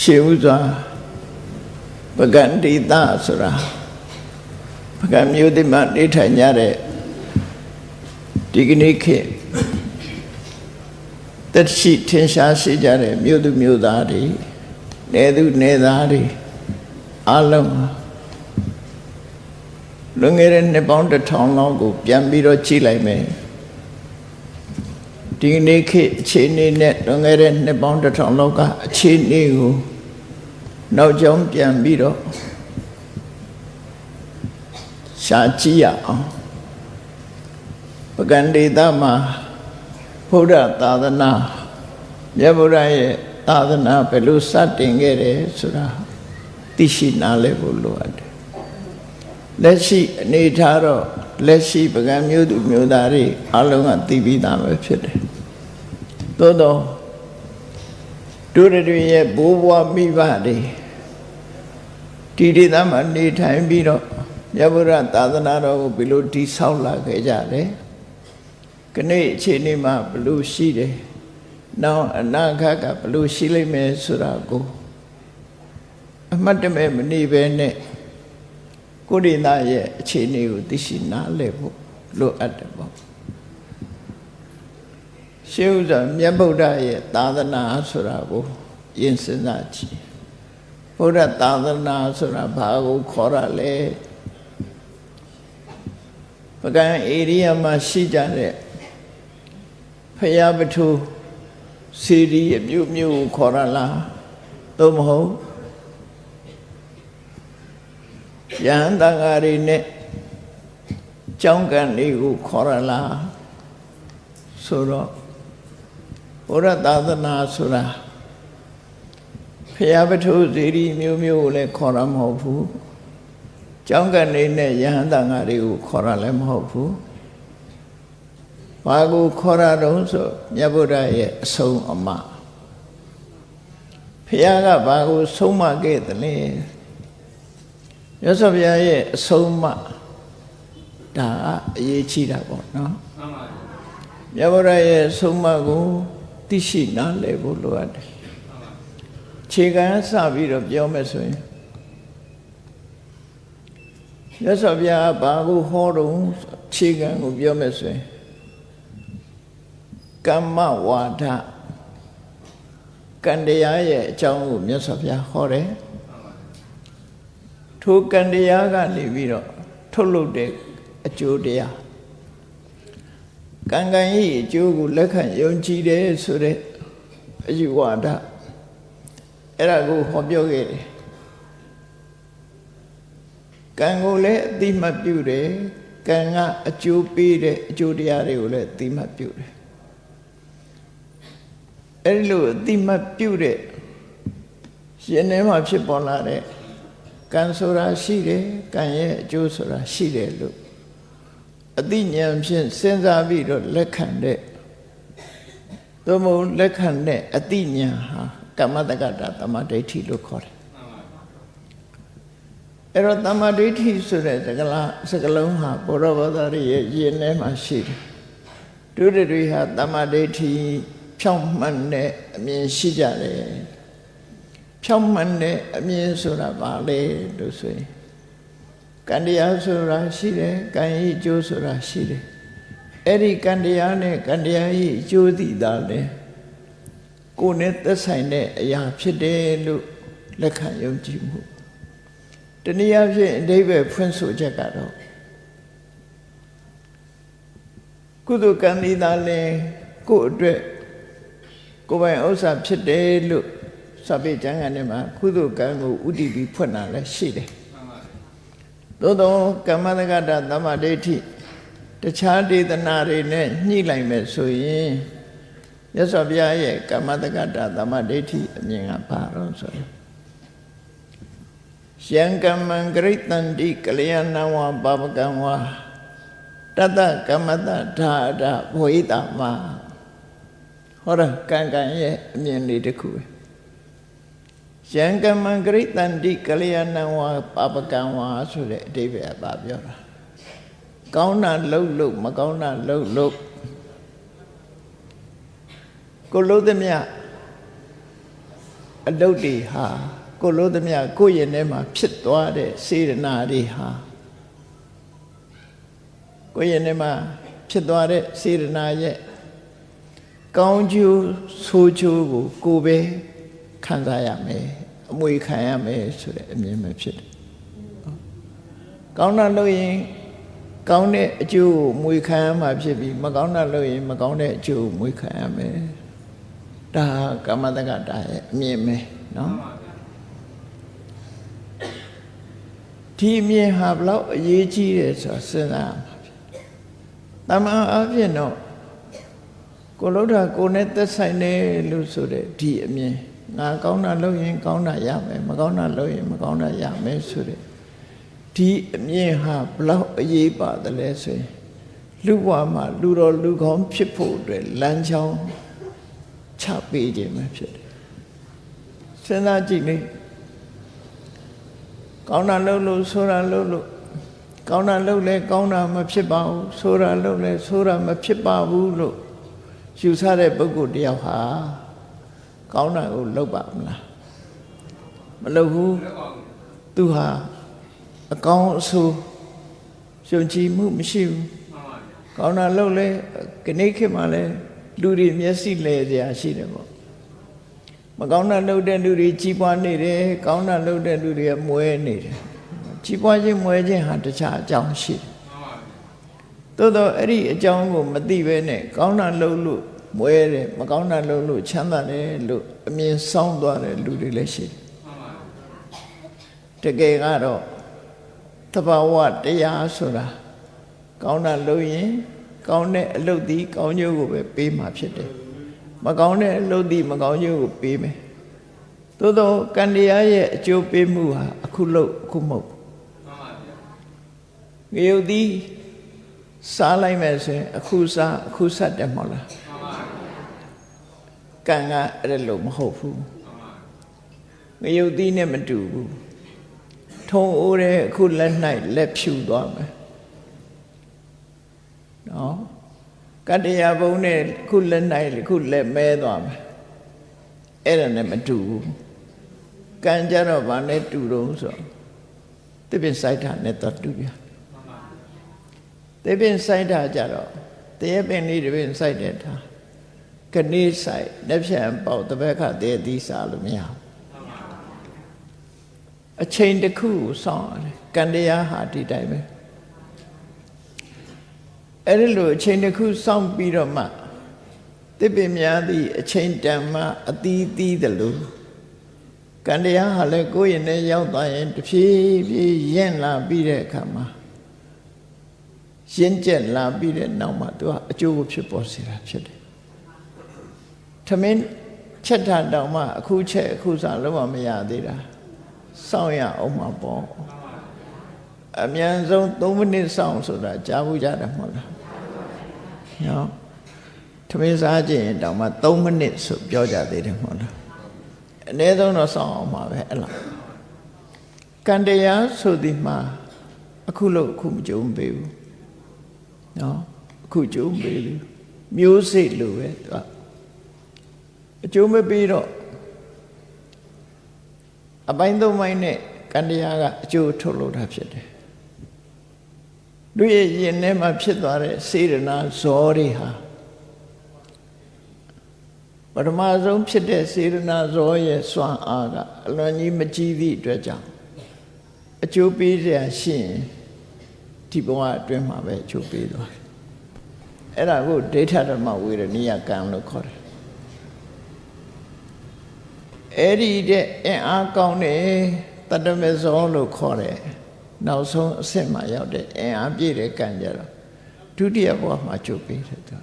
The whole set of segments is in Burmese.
ရှေးဥစွာပကံတိတဆိုတာပကံမျိုးတိမှနေထိုင်ကြတဲ့ဒီကနေ့ခေတ်သက်ရှိထင်ရှားရှိကြတဲ့မြို့သူမြို့သားတွေနယ်သူနယ်သားတွေအလုံးလွန်ခဲ့တဲ့နှစ်ပေါင်း1000လောက်ကိုပြန်ပြီးတော့ကြည့်လိုက်မယ်ဒီကနေ့ခေတ်အခြေအနေနဲ့လွန်ခဲ့တဲ့နှစ်ပေါင်း1000လောက်ကအခြေအနေကိုနောက်ကြောင်းပြန်ပြီးတော့ရှားကြည့်ရအောင်ပကံဒေသမှာဘုရားသာသနာမြတ်ဗုဒ္ဓရဲ့သာသနာဘယ်လိုစတင်ခဲ့တယ်ဆိုတာသိရှိနားလည်ဖို့လိုအပ်တယ်လက်ရှိအနေထားတော့လက်ရှိပကံမျိုးသူမျိုးသားတွေအလုံးကသိပြီးသားပဲဖြစ်တယ်သို့တော့တို့တွေရဲ့ဘိုးဘွားမိဘတွေဒီဒေသမှာနေထိုင်ပြီးတော့မြတ်ဗုဒ္ဓသာသနာတော်ကိုဘယ်လိုတည်ဆောက်လာခဲ့ကြတယ်ခဏအခြေအနေမှာဘယ်လိုရှိတယ်နောက်အနာဂတ်ကဘယ်လိုရှိလိမ့်မယ်ဆိုတာကိုအမှတ်တမဲ့မနေပဲနဲ့ကိုယ်ဒေသရဲ့အခြေအနေကိုသိရှိနားလည်ဖို့လိုအပ်တယ်ပေါ့ရှေးဥစွာမြတ်ဗုဒ္ဓရဲ့သာသနာဆိုတာကိုယဉ်စဉ်းစားကြည့်ဗုဒ္ဓသာသနာဆိုတာဘာကိုခေါ်ရလဲပကံဧရိယာမှာရှိကြတဲ့ဖယားပထုစေတီအမျိုးမျိုးကိုခေါ်ရလားသို့မဟုတ်ယဟန်တန်ဃာတွေနဲ့ကျောင်းကန်တွေကိုခေါ်ရလားဆိုတော့ဘုရားသာသနာဆိုတာဖယားပထုစေတီမျိုးမျိုးကိုလည်းခေါ်ရမဟုတ်ဘူးကျောင်းကန်တွေနဲ့ယဟန်တန်ဃာတွေကိုခေါ်ရလည်းမဟုတ်ဘူးဘာကိုခေါ်ရတော့ဆိုမြတ်ဗုဒ္ဓရဲ့အဆုံးအမဖယားကဘာကိုဆုံးမခဲ့သလဲမြတ်စွာဘုရားရဲ့အဆုံးအမဒါအရေးကြီးတာပေါ့နော်မှန်ပါဗျာမြတ်ဗုဒ္ဓရဲ့အဆုံးအမကိုသိရှိနားလည်ဖို့လိုအပ်တယ်ခြေခံစပြီးတော့ပြောမယ်ဆိုရင်မြတ်စွာဘုရားဘာကိုဟောတော့ခြေခံကိုပြောမယ်ဆိုရင်ကမ္မဝါဒကံတရားရဲ့အကြောင်းကိုမြတ်စွာဘုရားဟောတယ်ထိုကံတရားကနေပြီးတော့ထုတ်လုပ်တဲ့အကျိုးတရားကံကံဤအကျိုးကိုလက်ခံယုံကြည်တယ်ဆိုတဲ့အယူဝါဒအဲ့ဒါကိုဟောပြောခဲ့တယ်ကံကိုလည်းအတိမတ်ပြုတယ်ကံကအကျိုးပေးတဲ့အကျိုးတရားတွေကိုလည်းအတိမတ်ပြုတယ်အဲ့လိုအတိမတ်ပြုတဲ့ရှင်ထဲမှာဖြစ်ပေါ်လာတဲ့ကံဆိုတာရှိတယ်ကံရဲ့အကျိုးဆိုတာရှိတယ်လို့အတိဉာဏ်ဖြင့်စဉ်းစားပြီးတော့လက်ခံတဲ့သို့မဟုတ်လက်ခံတဲ့အတိဉာဏ်ဟာကမ္မတက္ကတာသမ္မာဒိဋ္ဌိလို့ခေါ်တယ်အဲ့တော့သမ္မာဒိဋ္ဌိဆိုတဲ့စကားလုံးဟာဘုရားဘာသာရဲ့ယဉ်ထဲမှာရှိတယ်ဒုတိယဟာသမ္မာဒိဋ္ဌိဖြောင့်မှန်တဲ့အမြင်ရှိကြတယ်ဖြောင့်မှန်တဲ့အမြင်ဆိုတာဘာလဲလို့ဆိုရင်ကံတရားဆိုတာရှိတယ်ကံဤအကျိုးဆိုတာရှိတယ်အဲ့ဒီကံတရားနဲ့ကံတရားဤအကျိုးသိတာလေကိုယ်နဲ့သက်ဆိုင်တဲ့အရာဖြစ်တယ်လို့လက်ခံယုံကြည်မှုတနည်းအားဖြင့်အဓိပ္ပာယ်ဖွင့်ဆိုချက်ကတော့ကုသိုလ်ကံဤသာလဲကိုယ်အတွက်ကိုယ်ပိုင်ဥစ္စာဖြစ်တယ်လို့စာပေကျမ်းဂန်ထဲမှာကုသိုလ်ကံကိုဥတည်ပြီးဖွင့်တာလည်းရှိတယ်သို့သောကမ္မတက္ကတာသမ္မာဒိဋ္ဌိတခြားဒေသနာတွေနဲ့ညှိလိုက်မယ်ဆိုရင်မြတ်စွာဘုရားရဲ့ကမ္မတက္ကတာသမ္မာဒိဋ္ဌိအမြင်ကဘာလို့ဆိုရင်ယံကမ္မံဂရိတန္တိကလျာဏဝါပါပကံဝါတတကမ္မတဓာဒဘဝိတမဟောရကံကံရဲ့အမြင်လေးတစ်ခုပဲယံကမ္မံဂရိတန္တိကလျာဏဝါပါပကံဝါဆိုတဲ့အဓိပ္ပာယ်ပါပြောတာကောင်းတာလှုပ်လို့မကောင်းတာလှုပ်လို့ကိုလှုပ်သည်မြ အလုတ်တွေဟာကိုလို့သမျှကိုယ့်ရင်ထဲမှာဖြစ်သွားတဲ့စေတနာတွေဟာကိုယ့်ရင်ထဲမှာဖြစ်သွားတဲ့စေတနာရဲ့ကောင်းကျိုးဆိုးကျိုးကိုပဲခံစားရမယ်အမွေခံရမယ်ဆိုတဲ့အမြင်ပဲဖြစ်တယ်ကောင်းတာလုပ်ရင်ကောင်းတဲ့အကျိုးကိုမွေခံရမှာဖြစ်ပြီးမကောင်းတာလုပ်ရင်မကောင်းတဲ့အကျိုးကိုမွေခံရမယ်ဒါကမ္မတက္ကတာရဲ့အမြင်ပဲနော်ဒီအမြင်ဟာဘလောက်အရေးကြီးတယ်ဆိုတာစဉ်းစားရမှာဖြစ်တမန်အဖြစ်တော့ကိုလို့တာကိုနဲ့သက်ဆိုင်တယ်လို့ဆိုတဲ့ဒီအမြင်ငါကောင်းတာလုပ်ရင်ကောင်းတာရမယ်မကောင်းတာလုပ်ရင်မကောင်းတာရမယ်ဆိုတဲ့ဒီအမြင်ဟာဘလောက်အရေးပါတယ်လဲဆိုရင်လူဘဝမှာလူတော်လူကောင်းဖြစ်ဖို့အတွက်လမ်းကြောင်းချပေးခြင်းပဲဖြစ်တယ်စဉ်းစားကြည့်လေကောင်းတာလုပ်လို့ဆိုးတာလုပ်လို့ကောင်းတာလုပ်လဲကောင်းတာမဖြစ်ပါဘူးဆိုးတာလုပ်လဲဆိုးတာမဖြစ်ပါဘူးလို့ယူဆတဲ့ပုဂ္ဂိုလ်တယောက်ဟာကောင်းတာကိုလုပ်ပါမလားမလုပ်ဘူးသူဟာအကောင်းအဆိုးယုံကြည်မှုမရှိဘူးကောင်းတာလုပ်လဲခဏခေတ်မှလဲလူတွေမျက်စိလဲစရာရှိတယ်ပေါ့မကောင်းတာလုပ်တဲ့လူတွေကြီးပွားနေတယ်ကောင်းတာလုပ်တဲ့လူတွေကမွဲနေတယ်ကြီးပွားခြင်းမွဲခြင်းဟာတခြားအကြောင်းရှိတယ်သို့တော့အဲ့ဒီအကြောင်းကိုမသိဘဲနဲ့ကောင်းတာလုပ်လို့မွဲတယ်မကောင်းတာလုပ်လို့ချမ်းသာတယ်လို့အမြင်ဆောင်သွားတဲ့လူတွေလည်းရှိတယ်တကယ်ကတော့သဘာဝတရားဆိုတာကောင်းတာလုပ်ရင်ကောင်းတဲ့အလုပ်ဒီကောင်းကျိုးကိုပဲပေးမှာဖြစ်တယ်မကောင်းတဲ့အလုပ်ဒီမကောင်းကျိုးကိုပေးမယ်သို့တော့ကံတရားရဲ့အကျိုးပေးမှုဟာအခုလုပ်အခုမဟုတ်ငရုတ်ဒီစားလိုက်မယ်ဆိုရင်အခုစားအခုဆက်တယ်မဟုတ်လားကံကအဲ့လိုမဟုတ်ဘူးငရုတ်ဒီနဲ့မတူဘူးထုံအိုးတဲ့အခုလက်၌လက်ဖြူသွားမယ်နော်ကတ္တရာဘုံနဲ့ခုလက်၌ခုလက်မဲသွားမယ်အဲ့ဒါနဲ့မတူဘူးကံကြတော့ဗာနဲ့တူတော့ဆိုသစ်ပင်စိုက်တာနဲ့တော့တူပြသစ်ပင်စိုက်တာကြတော့တရေပင်လေးတစ်ပင်စိုက်တဲ့ထားကနေစိုက်လက်ဖြန်ပေါက်တပတ်ခတည်းသီးစားလို့မရဘူးအချိန်တစ်ခုကိုစောင့်ရတယ်ကံတရားဟာဒီတိုင်းပဲအဲ့ဒီလိုအချိန်တစ်ခုစောင့်ပြီးတော့မှသစ်ပင်များသည့်အချိန်တန်မှအသီးသီးတယ်လို့ကံတရားဟာလည်းကိုယ်ရင်နဲ့ရောက်သွားရင်တဖြည်းဖြည်းရင့်လာပြီးတဲ့အခါမှာရှင်းကျက်လာပြီးတဲ့နောက်မှာသူကအကျိုးကိုဖြစ်ပေါ်စေတာဖြစ်တယ်ထမင်းချက်တာတောင်မှအခုချက်အခုစားလုံးဝမရသေးတာစောင့်ရအောင်မှာပေါ့အမြန်ဆုံး3မိနစ်စောင့်ဆိုတာကြားဘူးကြတယ်မဟုတ်လားနော်ထမင်းစားကြရင်တောင်မှ3မိနစ်ဆိုပြောကြသေးတယ်မဟုတ်လားအနည်းဆုံးတော့စောင့်အောင်ပါပဲအဲ့လိုကံတရားဆိုဒီမှာအခုလို့အခုမကြုံပေးဘူးနော်အခုကြုံပေးဘူးမျိုးစိတ်လိုပဲသူကအကျိုးမပေးတော့အပိုင်း3ပိုင်းနဲ့ကံတရားကအကျိုးထုတ်လို့တာဖြစ်တယ်တို့ရဲ့ရင်ထဲမှာဖြစ်သွားတဲ့စေတနာဇောတွေဟာပထမဆုံးဖြစ်တဲ့စေတနာဇောရဲ့စွမ်းအားကအလွန်ကြီးမကြီးသည့်အတွက်ကြောင့်အကျိုးပေးရရှိရင်ဒီဘဝအတွင်းမှာပဲအကျိုးပေးသွားတယ်အဲ့ဒါကိုဒိဋ္ဌဓမ္မဝေရဏိယကံလို့ခေါ်တယ်အဲ့ဒီတဲ့အင်အားကောင်းတဲ့တတ္တမေဇောလို့ခေါ်တယ်နောက်ဆုံးအဆင့်မှာရောက်တဲ့အင်အားပြည့်တဲ့ကံကြတော့ဒုတိယဘဝမှာကျုပ်ပေးတယ်သူ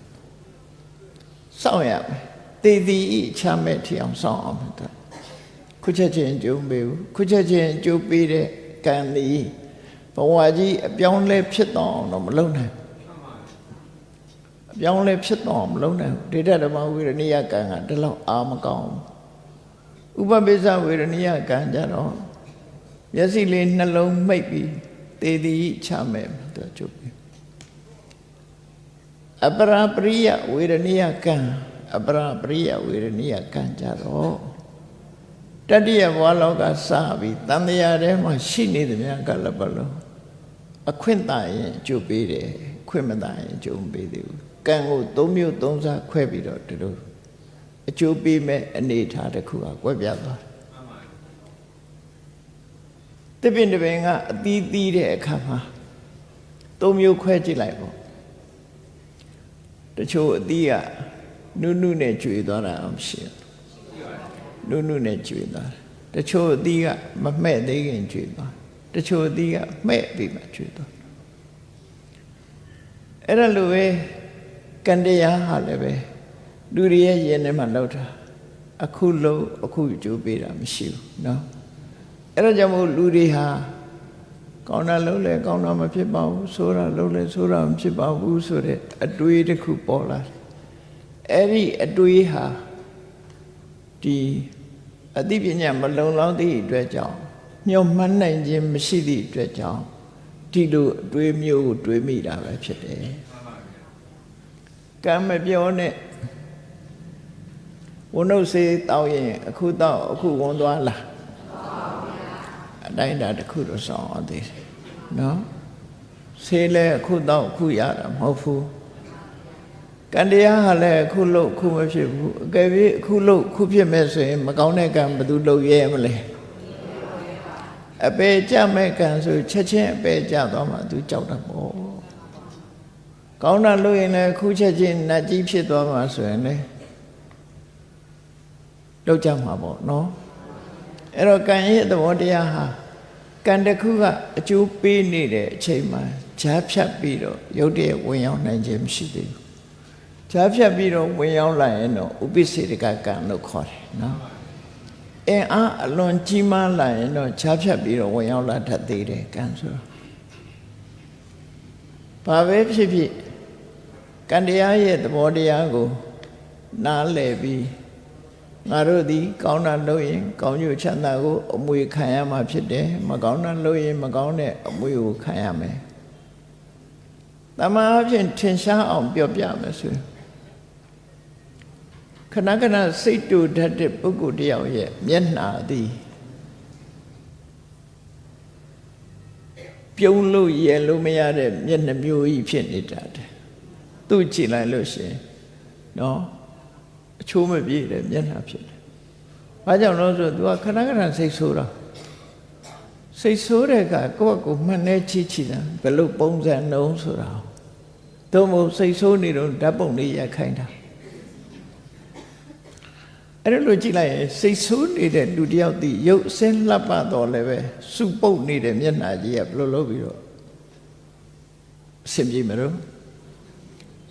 စောင့်ရမယ်တည်တည်ချမ်းမဲ့ထီအောင်စောင့်အောင်သူခုချက်ချင်းကျုံပေးဘူးခုချက်ချင်းကျုပ်ပေးတဲ့ကံသည်ဘဝကြီးအပြောင်းလဲဖြစ်တော့အောင်တော့မလုပ်နိုင်အပြောင်းလဲဖြစ်တော့မလုပ်နိုင်ဒိဋ္ဌဓမ္မဝေရဏိယကံကဒီလောက်အာမကောင်းဥပပိစ္ဆဝေရဏိယကံကြတော့မျက်စိလေးနှလုံးမိတ်ပြီးတေတိချမယ်သူကျုပ်ပြီအပရာပရိယဝေရဏိယကံအပရာပရိယဝေရဏိယကံကြတော့ တတိယဘဝလောကစပြီးတန်တရားထဲမှာရှိနေသမျှကလည်းဘလို့အခွင့်တာရင်အကျိုးပေးတယ်ခွင့်မတာရင်အကျိုးမပေးသေးဘူးကံကို၃မျိုး၃စားခွဲပြီးတော့ဒီလိုအကျိုးပေးမဲ့အနေထားတစ်ခုကကွဲပြားသွားတယ်တပင်တပင်ကအသီးသီးတဲ့အခါမှာ၃မျိုးခွဲကြည့်လိုက်ပေါ့တချို့အသီးကနုနုနဲ့ကျွေသွားတာမရှိဘူးနုနုနဲ့ကျွေသွားတယ်တချို့အသီးကမမှဲ့သေးခင်ကျွေသွားတချို့အသီးကမှဲ့ပြီးမှကျွေသွားအဲ့ဒါလိုပဲကံတရားဟာလည်းပဲလူတွေရဲ့ယဉ်ထဲမှာလောက်တာအခုလုံးအခုကြိုးပေးတာမရှိဘူးเนาะအဲ့ဒါကြောင့်မို့လူတွေဟာကောင်းတာလုံးလဲကောင်းတာမဖြစ်ပါဘူးဆိုးတာလုံးလဲဆိုးတာမဖြစ်ပါဘူးဆိုတဲ့အတွေးတစ်ခုပေါ်လာအဲ့ဒီအတွေးဟာဒီအသိပညာမလုံလောက်သည့်အတွက်ကြောင့်မျှော်မှန်းနိုင်ခြင်းမရှိသည့်အတွက်ကြောင့်ဒီလိုအတွေးမျိုးကိုတွေးမိတာပဲဖြစ်တယ်ကံမပြောနဲ့ဝနှုတ်စေးတောက်ရင်အခုတောက်အခုဝန်သွားလားအတိုင်းတာတစ်ခုတော့ဆောင်းအောင်သေးတယ်နော်ဆေးလဲအခုတောက်အခုရတာမဟုတ်ဘူးကံတရားဟာလည်းအခုလို့အခုမဖြစ်ဘူးအကယ်၍အခုလို့အခုဖြစ်မဲ့ဆိုရင်မကောင်းတဲ့ကံဘယ်သူလုပ်ရဲမလဲအပေကြမဲ့ကံဆိုချက်ချင်းအပေကြသွားမှသူကြောက်တာပေါ့ကောင်းတာလုပ်ရင်လည်းအခုချက်ချင်းနတ်ကြီးဖြစ်သွားမှဆိုရင်လည်းလောက်ကြမှာပေါ့နော်အဲ့တော့ကံရဲ့သဘောတရားဟာကံတစ်ခုကအကျိုးပေးနေတဲ့အချိန်မှာဈာဖြတ်ပြီးတော့ရုပ်တရက်ဝင်ရောက်နိုင်ခြင်းမရှိသေးဘူးဈာဖြတ်ပြီးတော့ဝင်ရောက်လာရင်တော့ဥပိ္ပစေတကကံလို့ခေါ်တယ်နော်အင်းအားအလွန်ကြီးမားလာရင်တော့ဈာဖြတ်ပြီးတော့ဝင်ရောက်လာတတ်သေးတယ်ကံဆိုတော့ဘာပဲဖြစ်ဖြစ်ကံတရားရဲ့သဘောတရားကိုနားလည်ပြီးငါတို့သည်ကောင်းတာလုပ်ရင်ကောင်းကျိုးချမ်းသာကိုအမွေခံရမှာဖြစ်တယ်မကောင်းတာလုပ်ရင်မကောင်းတဲ့အမွေကိုခံရမယ်တမန်အဖြစ်ထင်ရှားအောင်ပြောပြမယ်ဆိုခဏခဏစိတ်တူတတ်တဲ့ပုဂ္ဂိုလ်တယောက်ရဲ့မျက်နှာသည်ပြုံးလို့ရလို့မရတဲ့မျက်နှာမျိုးကြီးဖြစ်နေတာတဲ့သူ့ကြည့်လိုက်လို့ရှိရင်နော်အချိုးမပြေတဲ့မျက်နှာဖြစ်တယ်။ဘာကြောင့်လဲဆိုတော့ तू ကခဏခဏစိတ်ဆိုးတာစိတ်ဆိုးတဲ့ကကိုယ့်ကိုမှန်နေချီတာဘယ်လိုပုံစံနှုံးဆိုတာသို့မဟုတ်စိတ်ဆိုးနေတော့ဓာတ်ပုံလေးရိုက်ခိုင်းတာအဲ့ဒါလိုကြည့်လိုက်ရင်စိတ်ဆိုးနေတဲ့လူတယောက်ဒီရုပ်အစင်းလှပတော့လည်းပဲစုပုတ်နေတဲ့မျက်နှာကြီးကဘယ်လိုလုပ်ပြီးတော့အဆင်ပြေမလို့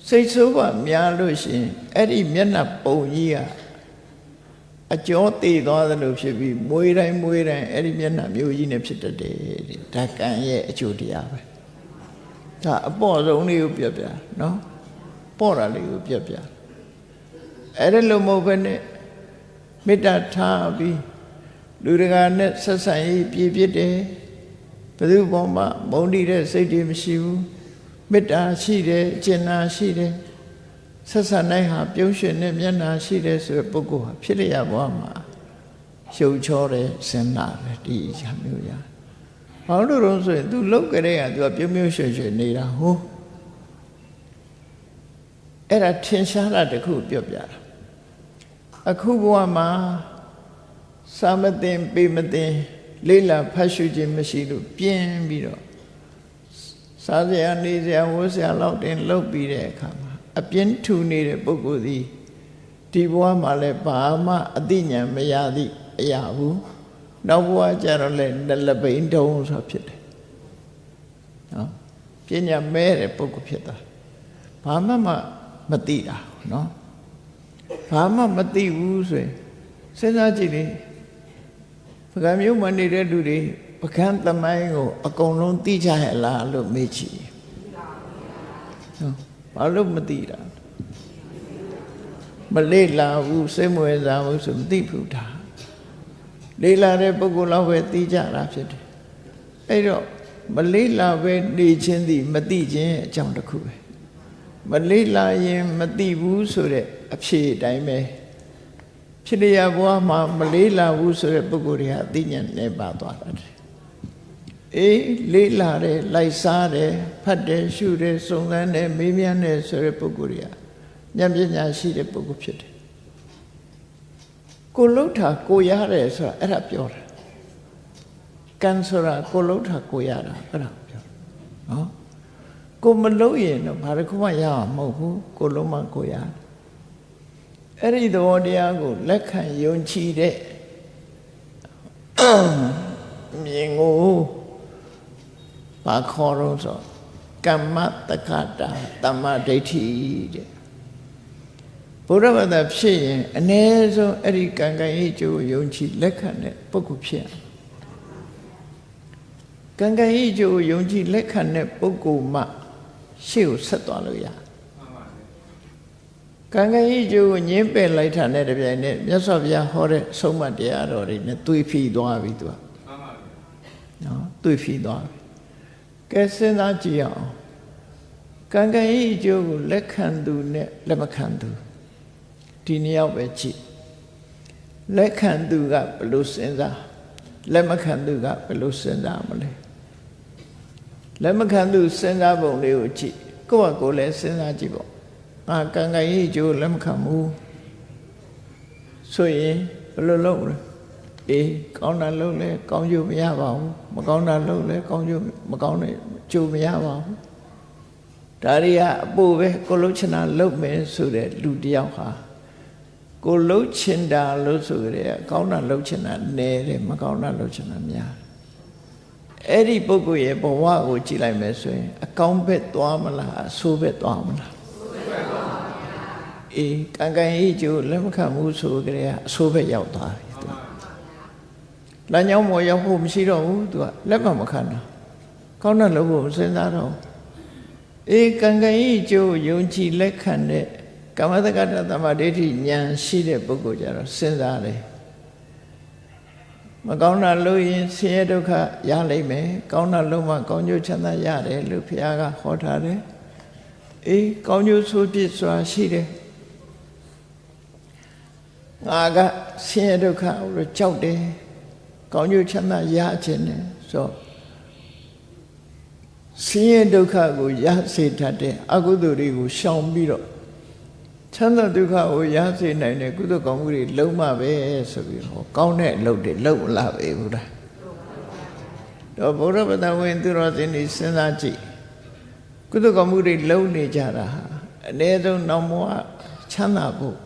စိတ်ဆိုးပါများလို့ရှိရင်အဲ့ဒီမျက်နှာပုံကြီးကအကျော်တည်သွားသလိုဖြစ်ပြီးမွေးတိုင်းအဲ့ဒီမျက်နှာမျိုးကြီးနဲ့ဖြစ်တတ်တယ်ဒါကံရဲ့အကျိုးတရားပဲဒါအပေါ့ဆုံးလေးကိုပြပြနော်ပေါ့တာလေးကိုပြပြအဲ့ဒါလိုမဟုတ်ဘဲနဲ့မေတ္တာထားပြီးလူတကာနဲ့ဆက်ဆံရေးပြည့်ပြည့်တယ်ဘယ်သူပေါ်မှာမုန်းတိတဲ့စိတ်တွေမရှိဘူးမေတ္တာရှိတယ်ကျင်နာရှိတယ်ဆက်ဆံနိုင်ဟာပြုံးရွှင်တဲ့မျက်နှာရှိတယ်ဆိုတဲ့ပုဂ္ဂိုလ်ဟာဖြစ်ရဘဝမှာရှုပ်ချောတဲ့စဉ်းနာပဲဒီအရာမျိုးရဘာလို့လို့ဆိုရင် तू လောက်ကြတဲ့က तू ကပြုံးပြုံးရွှင်ရွှင်နေတာဟုတ်အဲ့ဒါထင်ရှားတာတခုပြောပြတာအခုဘဝမှာစာမသိပေမသိလေးလာဖတ်ရှုခြင်းမရှိလို့ပြင်းပြီးတော့စားစရာနေစရာဝတ်စရာလောက်တင်လုပ်ပြီးတဲ့အခါမှာအပြင်းထူနေတဲ့ပုဂ္ဂိုလ်သည်ဒီဘဝမှာလည်းဘာမှအသိဉာဏ်မရသည့်အရာဘူးနောက်ဘဝကျတော့လည်းလပိန်တုံးဆိုဖြစ်တယ်နော်ပညာမဲတဲ့ပုဂ္ဂိုလ်ဖြစ်တာဘာမှမသိတာနော်ဘာမှမသိဘူးဆိုရင်စဉ်းစားကြည့်လေပကံမျိုးမနေတဲ့လူတွေပကံသမိုင်းကိုအကုန်လုံးသိကြရဲ့လားလို့မေးချင်ဟုတ်ဘာလို့မသိတာမလေ့လာဘူးစိတ်မဝင်စားဘူးဆိုမသိဘူးဒါလေ့လာတဲ့ပုဂ္ဂိုလ်လောက်ပဲသိကြတာဖြစ်တယ်အဲ့တော့မလေ့လာပဲနေခြင်းသည်မသိခြင်းအကြောင်းတစ်ခုပဲမလေ့လာရင်မသိဘူးဆိုတဲ့အဖြေအတိုင်းပဲ ဖြစ်ရဘဝမှာမလေးလာဘူးဆိုတဲ့ပုဂ္ဂိုလ်တွေဟာအသိဉာဏ်နဲ့ပါသွားတယ်အေးလေးလာတယ်လိုက်စားတယ်ဖတ်တယ်ရှုတယ်စုံစမ်းတယ်မေးမြန်းတယ်ဆိုတဲ့ပုဂ္ဂိုလ်တွေကဉာဏ်ပညာရှိတဲ့ပုဂ္ဂိုလ်ဖြစ်တယ်ကိုလှုပ်တာကိုရတယ်ဆိုတာအဲ့ဒါပြောတာကံဆိုတာကိုလှုပ်တာကိုရတာအဲ့ဒါပြောနော်ကိုမလှုပ်ရင်တော့ဘာတစ်ခုမှရမှာမဟုတ်ဘူးကိုလုံးမကိုရအဲ့ဒီသဘောတရားကိုလက်ခံယုံကြည်တဲ့မြင်ကိုဘာခေါ်လို့ဆိုကမ္မတက္ကတာတမ္မာဒိဋ္ဌိတဲ့ဘုရားဘာသာဖြစ်ရင်အ ਨੇ ဆုံးအဲ့ဒီကံကံရဲ့ကျိုးယုံကြည်လက်ခံတဲ့ပုဂ္ဂိုလ်ဖြစ်ရကံကံရဲ့ကျိုးယုံကြည်လက်ခံတဲ့ပုဂ္ဂိုလ်မှရှေ့ကိုဆက်သွားလို့ရကံကံရဲ့ကျိုးကိုညင်းပယ်လိုက်တာနဲ့တပြိုင်နက်မြတ်စွာဘုရားဟောတဲ့ဆုံးမတရားတော်တွေနဲ့တွေ့ဖီသွားပြီသူကနော်တွေ့ဖီသွားပြီကဲစဉ်းစားကြည့်အောင်ကံကံရဲ့အကျိုးကိုလက်ခံသူနဲ့လက်မခံသူဒီနှစ်ယောက်ပဲကြည့်လက်ခံသူကဘယ်လိုစဉ်းစားလက်မခံသူကဘယ်လိုစဉ်းစားမလဲလက်မခံသူစဉ်းစားပုံလေးကိုကြည့်ကိုယ့်ဟာကိုယ်လည်းစဉ်းစားကြည့်ပေါ့ငါကံကံရဲ့အကျိုးလက်မခံဘူးဆိုရင်ဘယ်လိုလုပ်လဲအေးကောင်းတာလုပ်လဲကောင်းကျိုးမရပါဘူးမကောင်းတာလုပ်လဲကောင်းကျိုးမကောင်းတဲ့ကျိုးမရပါဘူးဒါတွေကအပိုပဲကိုလှုပ်ချင်တာလုပ်မယ်ဆိုတဲ့လူတယောက်ဟာကိုလှုပ်ချင်တာလို့ဆိုကြတဲ့ကောင်းတာလှုပ်ချင်တာနည်းတယ်မကောင်းတာလှုပ်ချင်တာများအဲ့ဒီပုဂ္ဂိုလ်ရဲ့ဘဝကိုကြည့်လိုက်မယ်ဆိုရင်အကောင်းဘက်သွားမလားအဆိုးဘက်သွားမလားအေးကံကံရဲ့ကျိုးလက်မခံဘူးဆိုကြတဲ့အဆိုးဘက်ရောက်သွားပြီသူလမ်းကြောင်းပေါ်ရောက်ဖို့မရှိတော့ဘူးသူကလက်မခံတာကောင်းတာလုပ်ဖို့မစဉ်းစားတော့အေးကံကံရဲ့ကျိုးယုံကြည်လက်ခံတဲ့ကမ္မတက္ကတာတမ္မာဒိဋ္ဌိဉာဏ်ရှိတဲ့ပုဂ္ဂိုလ်ကြတော့စဉ်းစားတယ်မကောင်းတာလုပ်ရင်ဆင်းရဲဒုက္ခရလိမ့်မယ်ကောင်းတာလုပ်မှကောင်းကျိုးချမ်းသာရတယ်လို့ဘုရားကဟောထားတယ်အေးကောင်းကျိုးဆိုးပြစ်စွာရှိတယ်ငါကဆင်းရဲဒုက္ခကိုကြောက်တယ်ကောင်းကျိုးချမ်းသာရခြင်းနဲ့ဆိုဆင်းရဲဒုက္ခကိုရစေတတ်တဲ့အကုသိုလ်တွေကိုရှောင်ပြီးတော့ချမ်းသာဒုက္ခကိုရစေနိုင်တဲ့ကုသိုလ်ကောင်းမှုတွေလုံးမပဲဆိုပြီးဟောကောင်းတဲ့အလုပ်တွေလုပ်မလာပဲဘူးလားတော့ဘုရားပဒဝင်သူတော်စင်တွေစဉ်းစားကြည့်ကုသိုလ်ကောင်းမှုတွေလုပ်နေကြတာဟာအနည်းဆုံးနောက်ဘဝချမ်းသာဖို့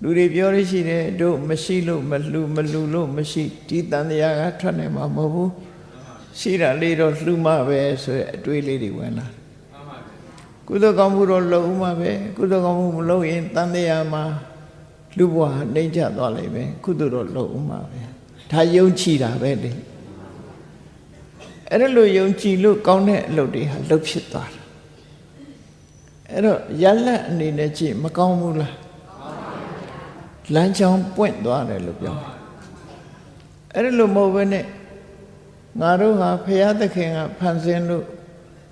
လူတွေပြောရရှိတယ်တို့မရှိလို့မလှူလို့မရှိဒီတန်တရားကထွက်နေမှာမဟုတ်ဘူးရှိတာလေးတော့လှူမှပဲဆိုတဲ့အတွေးလေးတွေဝင်လာကုသိုလ်ကောင်းမှုတော့လုပ်မှပဲကုသိုလ်ကောင်းမှုမလုပ်ရင်တန်တရားမှာလူဘဝနှိမ့်ချသွားလိမ့်မယ်ကုသိုလ်တော့လုပ်မှပဲဒါယုံကြည်တာပဲလေအဲ့ဒါလိုယုံကြည်လို့ကောင်းတဲ့အလုပ်တွေဟာလုပ်ဖြစ်သွားတာအဲ့တော့ရလက်အနေနဲ့ကြည့်မကောင်းဘူးလားလမ်းကြောင်းပွင့်သွားတယ်လို့ပြောအဲ့ဒါလိုမဟုတ်ဘဲနဲ့ငါတို့ဟာဘုရားသခင်ကဖန်ဆင်းလို့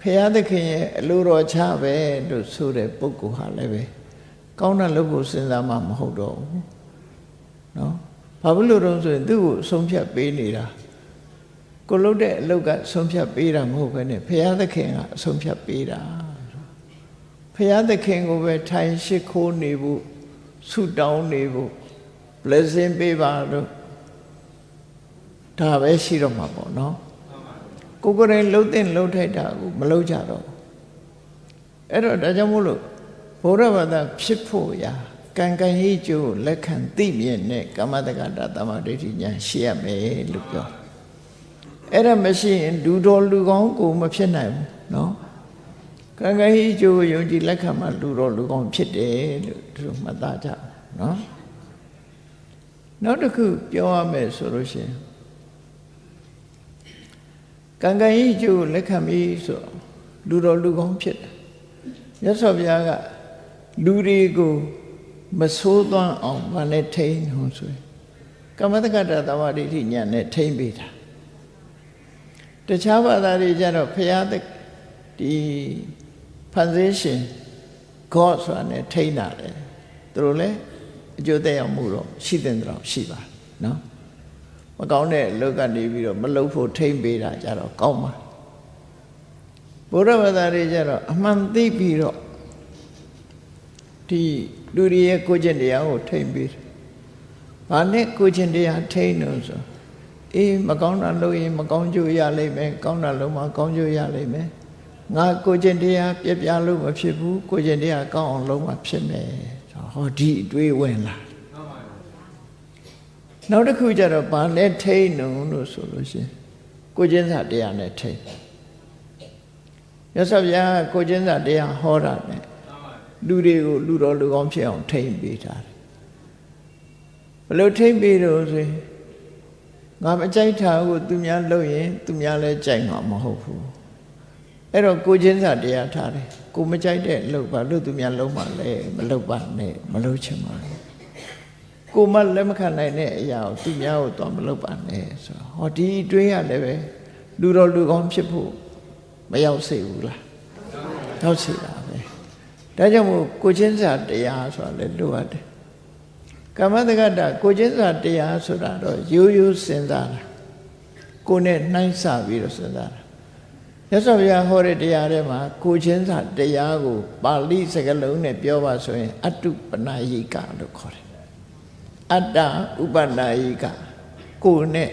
ဘုရားသခင်ရဲ့အလိုတော်ချပဲလို့ဆိုတဲ့ပုဂ္ဂိုလ်ဟာလည်းပဲကောင်းတာလုပ်ဖို့စဉ်းစားမှမဟုတ်တော့ဘူးနော်ဘာဖြစ်လို့တော့ဆိုရင်သူ့ကိုဆုံးဖြတ်ပေးနေတာကိုလုပ်တဲ့အလုပ်ကဆုံးဖြတ်ပေးတာမဟုတ်ဘဲနဲ့ဘုရားသခင်ကအဆုံးဖြတ်ပေးတာဘုရားသခင်ကိုပဲထိုင်ရှိခိုးနေဖို့ဆုတောင်းနေဖို့ blessing ပေးပါလို့ဒါပဲရှိတော့မှာပေါ့နော်ကိုယ်ကိုယ်တိုင်လှုပ်တဲ့လှုပ်ထိုက်တာကိုမလှုပ်ကြတော့အဲ့တော့ဒါကြောင့်မို့လို့ဘုရားဘာသာဖြစ်ဖို့ရာကံကံရေးကျိုးလက်ခံသိမြင်တဲ့ကမ္မတက္ကတာတမ္မာဒိဋ္ဌိဉာဏ်ရှိရမယ်လို့ပြောအဲ့ဒါမရှိရင်လူတော်လူကောင်းကိုမဖြစ်နိုင်ဘူးနော်ကံကံရေးကျိုးယုံကြည်လက်ခံမှလူတော်လူကောင်းဖြစ်တယ်လို့သူတို့မှတ်သားကြနော်နောက်တစ်ခုပြောရမယ်ဆိုလို့ရှိရင်ကံကံရေးကျိုးလက်ခံပြီးဆိုလူတော်လူကောင်းဖြစ်တယ်မြတ်စွာဘုရားကလူတွေကိုမဆိုးသွမ်းအောင်မနဲ့ထိန်းဟောဆိုရင်ကမ္မတက္ကတာတမ္မာဒိဋ္ဌိဉာဏ်နဲ့ထိန်းပေးတာတခြားဘာသာတွေကျတော့ဘုရားဒီဖန်ဆင်းရှင် God ဆိုတာနဲ့ထိန်းတာလေသူတို့လည်း အကျိုးသက်ရောက်မှုတော့ရှိတဲ့တော့ရှိပါနော်မကောင်းတဲ့အလုပ်ကနေပြီးတော့မလုပ်ဖို့ထိမ့်ပေးတာကြတော့ကောင်းပါဘုရားဘာသာတွေကြတော့အမှန်သိပြီးတော့ဒီလူတွေရဲ့ကိုယ်ကျင့်တရားကိုထိမ့်ပေးတယ်ဘာနဲ့ကိုယ်ကျင့်တရားထိမ့်လို့ဆိုအေးမကောင်းတာလုပ်ရင်မကောင်းကျိုးရလိမ့်မယ်ကောင်းတာလုပ်မှကောင်းကျိုးရလိမ့်မယ်ငါကိုယ်ကျင့်တရားပြပြလို့မဖြစ်ဘူးကိုယ်ကျင့်တရားကောင်းအောင်လုပ်မှဖြစ်မယ်ဟောဒီအတွေးဝင်လာနောက်တစ်ခုကျတော့ဘာနဲ့ထိန်းလို့ဆိုလို့ရှိရင်ကိုကျင့်စာတရားနဲ့ထိန်းရသော်ဗျာကိုကျင့်စာတရားဟောတာနဲ့လူတွေကိုလူတော်လူကောင်းဖြစ်အောင်ထိန်းပေးတာဘယ်လိုထိန်းပေးလို့ဆိုရင်ငါမကြိုက်တာကိုသူများလုပ်ရင်သူများလည်းကြိုက်မှာမဟုတ်ဘူးအဲ့တော့ကိုကျင့်စာတရားထားတယ်ကိုမကြိုက်တဲ့လုပ်ပါလို့သူများလုပ်မှလည်းမလုပ်ပါနဲ့မလုပ်ချင်ပါဘူးကိုမလက်မခံနိုင်တဲ့အရာကိုသူများကိုတော့မလုပ်ပါနဲ့ဆိုတော့ဟောဒီတွေးရလည်းပဲလူတော်လူကောင်းဖြစ်ဖို့မရောက်စေဘူးလားရောက်စေတာပဲဒါကြောင့်မို့ကိုချင်းစာတရားဆိုတာလည်းလိုအပ်တယ်ကမ္မတက္ကတာကိုချင်းစာတရားဆိုတာတော့ရိုးရိုးစဉ်းစားတာကိုနဲ့နှိုင်းဆပြီးတော့စဉ်းစားတာရသော်ဗျာဟောတဲ့တရားထဲမှာကိုချင်းစာတရားကိုပါဠိစကားလုံးနဲ့ပြောပါဆိုရင်အတုပနာယိကလို့ခေါ်တယ်အတ္တဥပနာယိကကိုနဲ့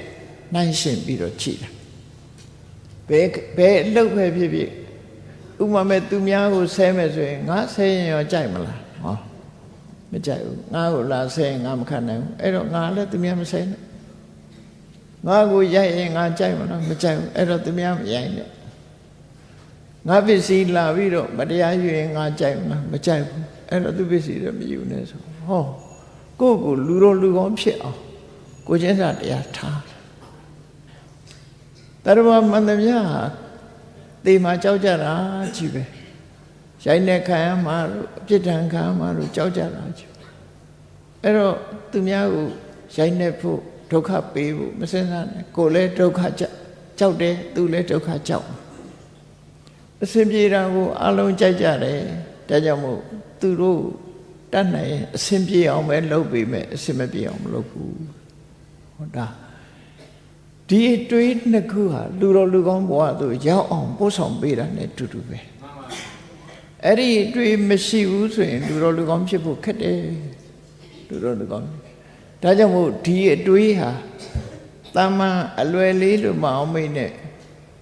နှိုင်းရှင်ပြီးတော့ကြည့်တာဘယ်အလုပ်ပဲဖြစ်ဖြစ်ဥပမာမဲ့သူများကိုဆဲမယ်ဆိုရင်ငါဆဲရင်ရောကြိုက်မလားဟောမကြိုက်ဘူးငါကိုလာဆဲရင်ငါမခံနိုင်ဘူးအဲ့တော့ငါလည်းသူများမဆဲနဲ့ငါကိုရိုက်ရင်ငါကြိုက်မလားမကြိုက်ဘူးအဲ့တော့သူများမရိုက်နဲ့ငါပစ္စည်းလာပြီးတော့မတရားယူရင်ငါကြိုက်မလားမကြိုက်ဘူးအဲ့တော့သူပစ္စည်းတော့မယူနဲ့ဆိုဟောကိုလူတော်လူကောင်းဖြစ်အောင်ကိုချင်းစာတရားထားတရဝမန္တမြဟာတေမှာကြောက်ကြတာကြီးပဲရိုက်နေခံရမှာတို့အပြစ်ဒဏ်ခံရမှာတို့ကြောက်ကြတာကြီးအဲ့တော့သူများကိုရိုက်နေဖို့ဒုက္ခပေးဖို့မစင်စားနဲ့ကိုလည်းဒုက္ခကြောက်တယ်သူလည်းဒုက္ခကြောက်အစဉ်ပြေတာကိုအလုံးကြိုက်ကြတယ်ဒါကြောင့်မို့သူတို့တတ်နိုင်အစဉ်ပြေအောင်ပဲလုပ်ပေးမယ်အစဉ်မပြေအောင်မလုပ်ဘူးဟောဒါဒီအတွေးနှစ်ခုဟာလူတော်လူကောင်းဘဝသို့ရောက်အောင်ပို့ဆောင်ပေးတာ ਨੇ တူတူပဲအဲ့ဒီအတွေးမရှိဘူးဆိုရင်လူတော်လူကောင်းဖြစ်ဖို့ခက်တယ်လူတော်လူကောင်းဒါကြောင့်မို့ဒီအတွေးဟာတာမန်အလွယ်လေးလို့မအောင်မိနဲ့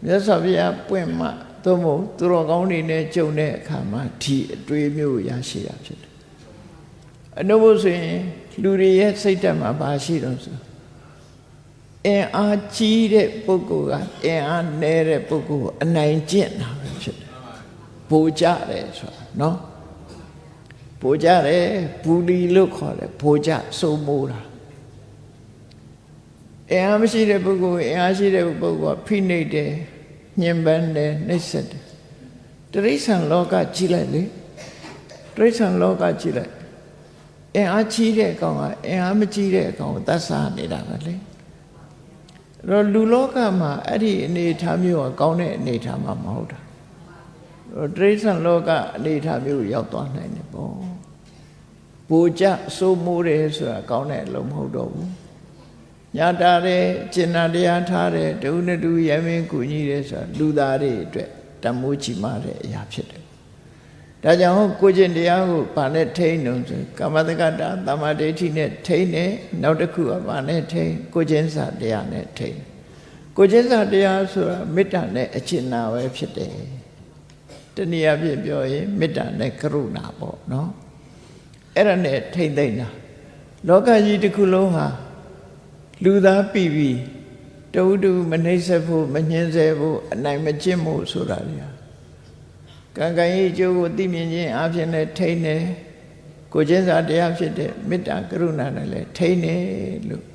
မြတ်စွာဘုရားပွင့်မှသို့မဟုတ်သူတော်ကောင်းတွေနဲ့ကြုံတဲ့အခါမှာဒီအတွေးမျိုးရရှိတာဖြစ်တယ်အနုဘုဆိုရင်လူတွေရဲ့စိတ်ဓာတ်မှာဘာရှိတော့ဆိုအင်အားကြီးတဲ့ပုဂ္ဂိုလ်ကအင်အားနည်းတဲ့ပုဂ္ဂိုလ်ကိုအနိုင်ကျင့်တာပဲဖြစ်တယ်။ဗိုလ်ကြတယ်ဆိုတာနော်။ဗိုလ်ကြတယ်ဘူလီလို့ခေါ်တယ်ဗိုလ်ကြစိုးမိုးတာ။အင်အားမရှိတဲ့ပုဂ္ဂိုလ်အင်အားရှိတဲ့ပုဂ္ဂိုလ်ကဖိနှိပ်တယ်ညှဉ်းပန်းတယ်နှိပ်စက်တယ်။တိရစ္ဆာန်လောကကြည့်လိုက်လေ။တိရစ္ဆာန်လောကကြည့်လိုက်အင်အားကြီးတဲ့အကောင်ကအင်အားမကြီးတဲ့အကောင်ကိုသတ်စားနေတာပဲလေတော့လူလောကမှာအဲ့ဒီအနေအထားမျိုးကကောင်းတဲ့အနေအထားမှမဟုတ်တာတော့တိရစ္ဆာန်လောကအနေအထားမျိုးရောက်သွားနိုင်တယ်ပေါ့ဘိုလ်ကျစိုးမိုးတယ်ဆိုတာကောင်းတဲ့အလုံးမဟုတ်တော့ဘူးညာတာတဲ့ကျင်နာတရားထားတဲ့ဒုနဲ့ဒုရမင်းကူညီတယ်ဆိုတာလူသားတွေအတွက်တမိုးချီမာတဲ့အရာဖြစ်တယ်ဒါကြောင့်ကိုကျင့်တရားကိုဗာနဲ့ထိန်းလို့ဆိုကာမတက္ကတာတမ္မာဒိဋ္ဌိနဲ့ထိန်းတယ်နောက်တစ်ခုကဗာနဲ့ထိန်းကိုကျင့်စာတရားနဲ့ထိန်းကိုကျင့်စာတရားဆိုတာမေတ္တာနဲ့အကျဉ်းနာပဲဖြစ်တယ်တနည်းအားဖြင့်ပြောရင်မေတ္တာနဲ့ကရုဏာပေါ့နော်အဲ့ဒါနဲ့ထိန်းသိမ့်တာလောကကြီးတစ်ခုလုံးဟာလူသားပြီးတူတူမနှိမ့်ဆက်ဖို့မညှင်းဆဲဖို့အနိုင်မကျင့်ဖို့ဆိုတာလေကံကံရဲ့အကျိုးကိုသိမြင်ခြင်းအပြင်နဲ့ထိန်းတယ်ကိုကျင့်စာတရားဖြစ်တဲ့မေတ္တာကရုဏာနဲ့လည်းထိန်းတယ်လို့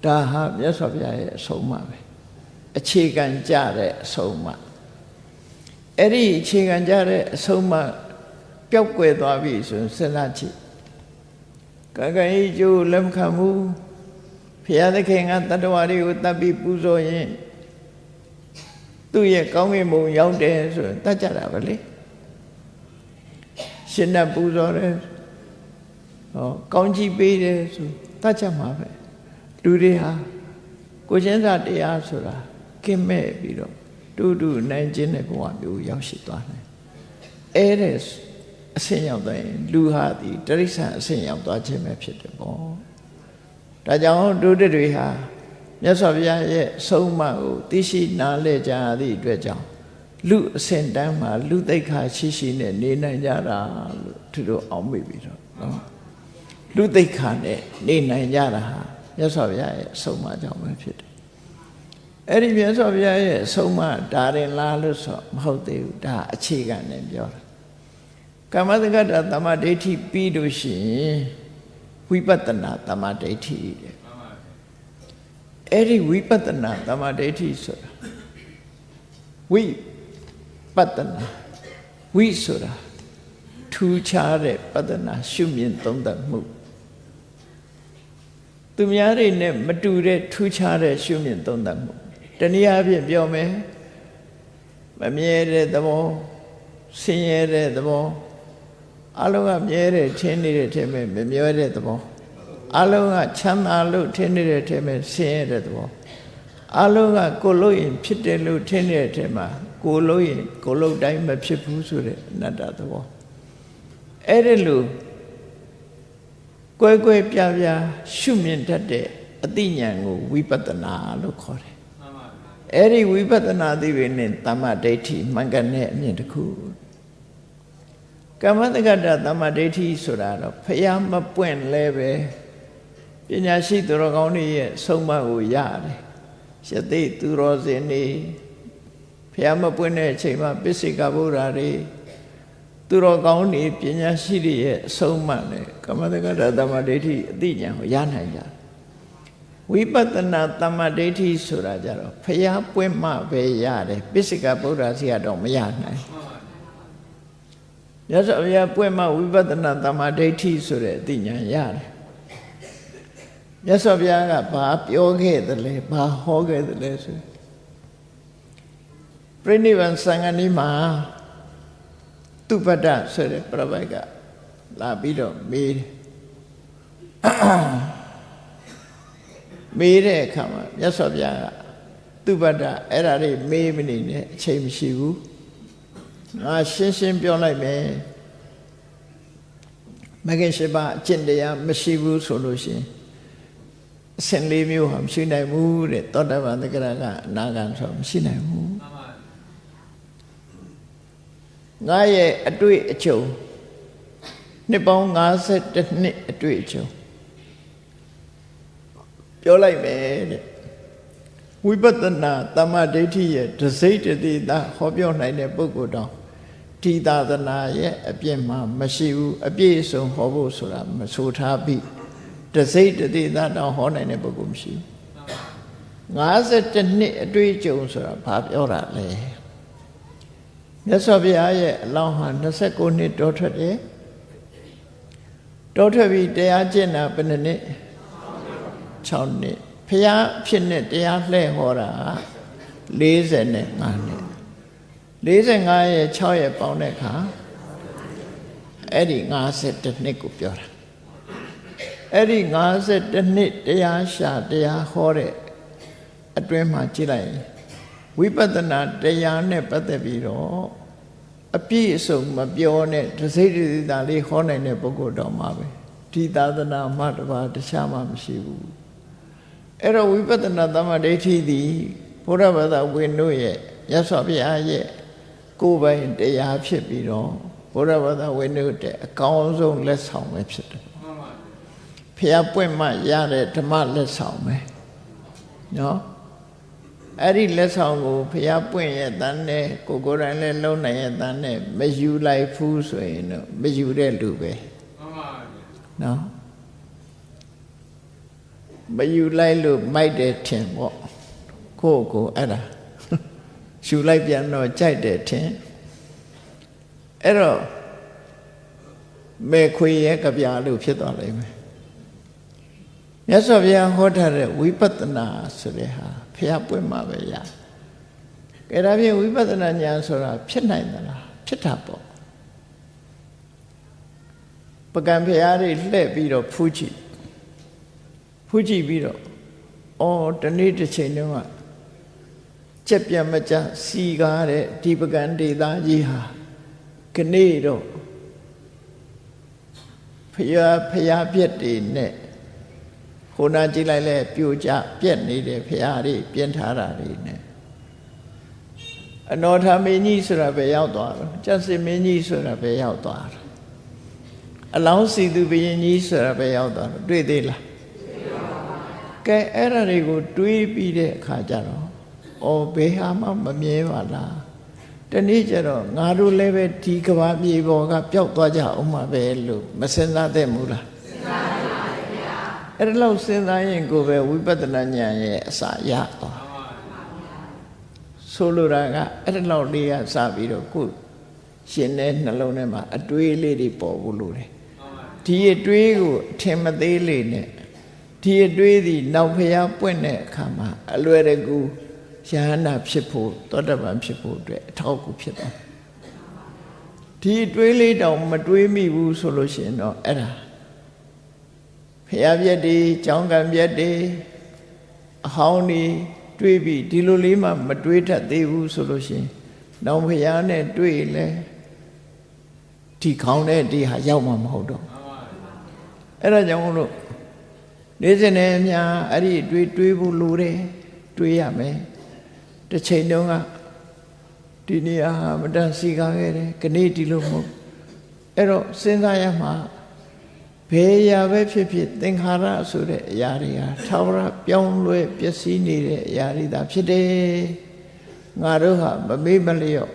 ဒါဟာမြတ်စွာဘုရားရဲ့အဆုံးအမပဲအခြေခံကြတဲ့အဆုံးအမအဲ့ဒီအခြေခံကြတဲ့အဆုံးအမပျောက်ကွယ်သွားပြီဆိုရင်စဉ်းစားကြည့်ကံကံရဲ့အကျိုးလက်မခံဘူးဘုရားသခင်ကတတ္တဝါတွေကိုတတ်ပြီးပူဇော်ရင်သူ့ရဲ့ကောင်းကင်ဘုံရောက်တယ်ဆိုရင်တတ်ကြတာပဲလေရှင်နဲ့ပူဇော်တယ် ကောင်းကြီးပေးတယ်ဆိုတတ်ချက်မှာပဲလူတွေဟာကိုချင်းစာတရားဆိုတာကင်းမဲ့ပြီးတော့တူနိုင်ခြင်းတဲ့ဘဝမျိုးရောက်ရှိသွားတယ်အဲ့တဲ့အဆင့်ရောက်သွားရင်လူဟာဒီတိရစ္ဆာန်အဆင့်ရောက်သွားခြင်းပဲဖြစ်တယ်ပေါ့ဒါကြောင့်တို့တွေဟာမြတ်စွာဘုရားရဲ့ဆုံးမကိုသိရှိနားလည်ကြသည့်အတွက်ကြောင့်လူအဆင့်တန်းမှာလူသိက္ခာရှိနဲ့နေနိုင်ကြတာလို့သူတို့အောက်မေ့ပြီးတော့နော်လူသိက္ခာနဲ့နေနိုင်ကြတာဟာမြတ်စွာဘုရားရဲ့ဆုံးမကြောင့်ပဲဖြစ်တယ်အဲ့ဒီမြတ်စွာဘုရားရဲ့ဆုံးမဒါရင်လားလို့ဆိုမဟုတ်သေးဘူးဒါအခြေခံနဲ့ပြောတာကမ္မတက္ကတာသမ္မာဒိဋ္ဌိပြီးလို့ရှိရင်ဝိပဿနာသမ္မာဒိဋ္ဌိတဲ့အဲ့ဒီဝိပဿနာသမ္မာဒိဋ္ဌိဆိုတာဝိပဿနာဝိဆိုတာထူးခြားတဲ့ပဿနာရှုမြင်သုံးသပ်မှုသူများတွေနဲ့မတူတဲ့ထူးခြားတဲ့ရှုမြင်သုံးသပ်မှုတနည်းအားဖြင့်ပြောမယ်မမြဲတဲ့သဘောဆင်းရဲတဲ့သဘောအလုံးကမြဲတဲ့ထင်းနေတဲ့ထဲမှာမမြဲတဲ့သဘောအလုံးကချမ်းသာလို့ထင်းနေတဲ့ထဲမှာဆင်းရဲတဲ့သဘောအလုံးကကိုလို့ရင်ဖြစ်တယ်လို့ထင်းနေတဲ့ထဲမှာကိုလို့ရင်ကိုလို့တိုင်းမဖြစ်ဘူးဆိုတဲ့အနတ္တသဘောအဲ့ဒီလိုကွဲကွဲပြားပြားရှုမြင်တတ်တဲ့အသိဉာဏ်ကိုဝိပဿနာလို့ခေါ်တယ်အဲ့ဒီဝိပဿနာသိပေနဲ့သမ္မာဒိဋ္ဌိမှန်ကန်တဲ့အမြင်တစ်ခုကမ္မတက္ကတာသမ္မာဒိဋ္ဌိဆိုတာတော့ဖျားမပွင့်လဲပဲပညာရှိသူတော်ကောင်းတွေရဲ့ဆုံးမကိုရတယ်ယသိသူတော်စင်တွေဖျားမပွင့်တဲ့အချိန်မှာပစ္စေကဗုဒ္ဓတွေသူတော်ကောင်းတွေပညာရှိတွေရဲ့အဆုံးမနဲ့ကမ္မတက္ကတာသမ္မာဒိဋ္ဌိအသိဉာဏ်ကိုရနိုင်ကြတယ်ဝိပဿနာသမ္မာဒိဋ္ဌိဆိုတာကြတော့ဖျားပွင့်မှပဲရတယ်ပစ္စေကဗုဒ္ဓစီကတော့မရနိုင်မြတ်စွာဘုရားပွင့်မှဝိပဿနာသမ္မာဒိဋ္ဌိဆိုတဲ့အသိဉာဏ်ရတယ်မြတ်စွာဘုရားကဘာပြောခဲ့သလဲဘာဟောခဲ့သလဲဆိုပြိဋိဘံစံဃာနီးမှာသူပတ္တဆိုတဲ့ပြပိုက်ကလာပြီးတော့မေးတယ်မေးတဲ့အခါမှာမြတ်စွာဘုရားကသူပတ္တအဲ့ဒါတွေမေးမနေနဲ့အချိန်မရှိဘူးငါရှင်းရှင်းပြောလိုက်မယ်မဂ္ဂင်၈ပါးအကျင့်တရားမရှိဘူးဆိုလို့ရှိရင်အစဉ်၄မျိုးဟာမရှိနိုင်ဘူးတဲ့သောတာပန်သက္ကရာကအနာဂံဆိုမရှိနိုင်ဘူးငါရဲ့အတွေ့အကြုံနှစ်ပေါင်း52နှစ်အတွေ့အကြုံပြောလိုက်မယ်တဲ့ဝိပဿနာသမ္မာဒိဋ္ဌိရဲ့တစိတ်တတိတာဟောပြောနိုင်တဲ့ပုဂ္ဂိုလ်တော်ဒီသာသနာရဲ့အပြည့်မှမရှိဘူးအပြည့်အစုံဟောဖို့ဆိုတာမဆိုထားပြီးတစိတ်တတိတာတော့ဟောနိုင်တဲ့ပုဂ္ဂိုလ်မရှိဘူး52နှစ်အတွေ့အကြုံဆိုတာဘာပြောတာလဲမြတ်စွာဘုရားရဲ့အလောင်းဟာ29နှစ်တောထွက်တယ်တောထွက်ပြီးတရားကျင့်တာဘယ်နှစ်6နှစ်ဘုရားဖြစ်နဲ့တရားလှည့်ဟောတာ45နှစ်45ရဲ့6ရဲ့ပေါင်းတဲ့အခါအဲ့ဒီ52နှစ်ကိုပြောတာအဲ့ဒီ52နှစ်တရားရှာတရားဟောတဲ့အတွင်းမှာကြည့်လိုက်ရင်ဝိပဿနာတရားနဲ့ပတ်သက်ပြီးတော့အပြည့်အစုံမပြောနဲ့တစိတ်တည်းသားလေးဟောနိုင်တဲ့ပုဂ္ဂိုလ်တော်မှာပဲဒီသာသနာမှတပါးတခြားမှမရှိဘူးအဲ့တော့ဝိပဿနာသမ္မာဒိဋ္ဌိသည်ဘုရားဘာသာဝင်တို့ရဲ့မြတ်စွာဘုရားရဲ့ကိုယ်ပိုင်တရားဖြစ်ပြီးတော့ဘုရားဘာသာဝင်တို့တဲ့အကောင်းဆုံးလက်ဆောင်ပဲဖြစ်တယ်ဖျားပွင့်မှရတဲ့ဓမ္မလက်ဆောင်ပဲနော်အဲ့ဒီလက်ဆောင်ကိုဖျားပွင့်ရဲ့တန်းနဲ့ကိုယ်တိုင်လည်းလုံးနိုင်ရဲ့တန်းနဲ့မယူလိုက်ဘူးဆိုရင်တော့မယူတဲ့လူပဲနော်မယူလိုက်လို့မိုက်တယ်ထင်ပေါ့ကိုအဲ့ဒါယူလိုက်ပြန်တော့ကြိုက်တယ်ထင်အဲ့တော့မေခွေရဲ့ကြပြလို့ဖြစ်သွားလိမ့်မယ်မြတ်စွာဘုရားဟောထားတဲ့ဝိပဿနာဆိုတဲ့ဟာဖျားပွင့်မှာပဲရကဲဒါဖြင့်ဝိပဿနာဉာဏ်ဆိုတာဖြစ်နိုင်သလားဖြစ်တာပေါ့ ပကံဖရာတွေလှည့်ပြီးတော့ဖူးကြည့်ပြီးတော့အော်တနေ့တစ်ချိန်တုန်းကကြက်ပြတ်မကြစီကားတဲ့ဒီပကံဒေသကြီးဟာခနေ့တော့ဖရာပြက်တွေနဲ့ဟိုနာကြည့်လိုက်လဲပြိုကျပြက်နေတဲ့ဖရာတွေပြင်းထားတာတွေနဲ့အနောထမင်းကြီးဆိုတာပဲရောက်သွားတယ်ကျက်စစ်မင်းကြီးဆိုတာပဲရောက်သွားတယ်အလောင်းစီသူဘုရင်ကြီးဆိုတာပဲရောက်သွားတယ်တွေ့သေးလားကဲအဲ့ဒါတွေကိုတွေးပြီးတဲ့အခါကျတော့အော်ဘယ်ဟာမှမမြဲပါလားတနေ့ကျတော့ငါတို့လည်းပဲဒီကဘာမြေပေါ်ကပျောက်သွားကြအောင်မှာပဲလို့မစင်စားသင့်ဘူးလားစဉ်းစားပါဗျာအဲ့ဒါလို့စဉ်းစားရင်ကိုယ်ပဲဝိပဿနာဉာဏ်ရဲ့အစာရသွားဆိုလိုတာကအဲ့ဒါလောက်လေးကစပြီးတော့ကိုယ်ရှင်တဲ့နှလုံးထဲမှာအတွေးလေးတွေပေါ်ဖို့လိုတယ်ဒီအတွေးကိုအထင်မသေးလေးနဲ့ဒီအတွေးသည်နောက်ဖျားပွင့်တဲ့အခါမှာအလွယ်တကူယဟန္တာဖြစ်ဖို့သောတပန်ဖြစ်ဖို့အတွက်အထောက်အကူဖြစ်သွားဒီတွေးလေးတောင်မတွေးမိဘူးဆိုလို့ရှိရင်တော့အဲ့ဒါဖျားပြက်တွေကြောင်းကံပြက်တွေအဟောင်းတွေတွေးပြီးဒီလိုလေးမှမတွေးတတ်သေးဘူးဆိုလို့ရှိရင်နောင်ဖျားနဲ့တွေးလဲဒီခေါင်းနဲ့ဒီဟာရောက်မှာမဟုတ်တော့အဲ့ဒါကြောင့်မို့လို့နေ့စဉ်နဲ့အများအဲ့ဒီတွေးဖို့လိုတယ်တွေးရမယ်တစ်ချိန်တုန်းကဒီနေရာဟာမတန်စီကားခဲ့တယ်ခနေ့ဒီလိုမဟုတ်အဲ့တော့စဉ်းစားရမှာဘယ်အရာပဲဖြစ်ဖြစ်သင်္ခါရဆိုတဲ့အရာတွေဟာထာဝရပြောင်းလဲပျက်စီးနေတဲ့အရာတွေသာဖြစ်တယ်ငါတို့ဟာမမေ့မလျော့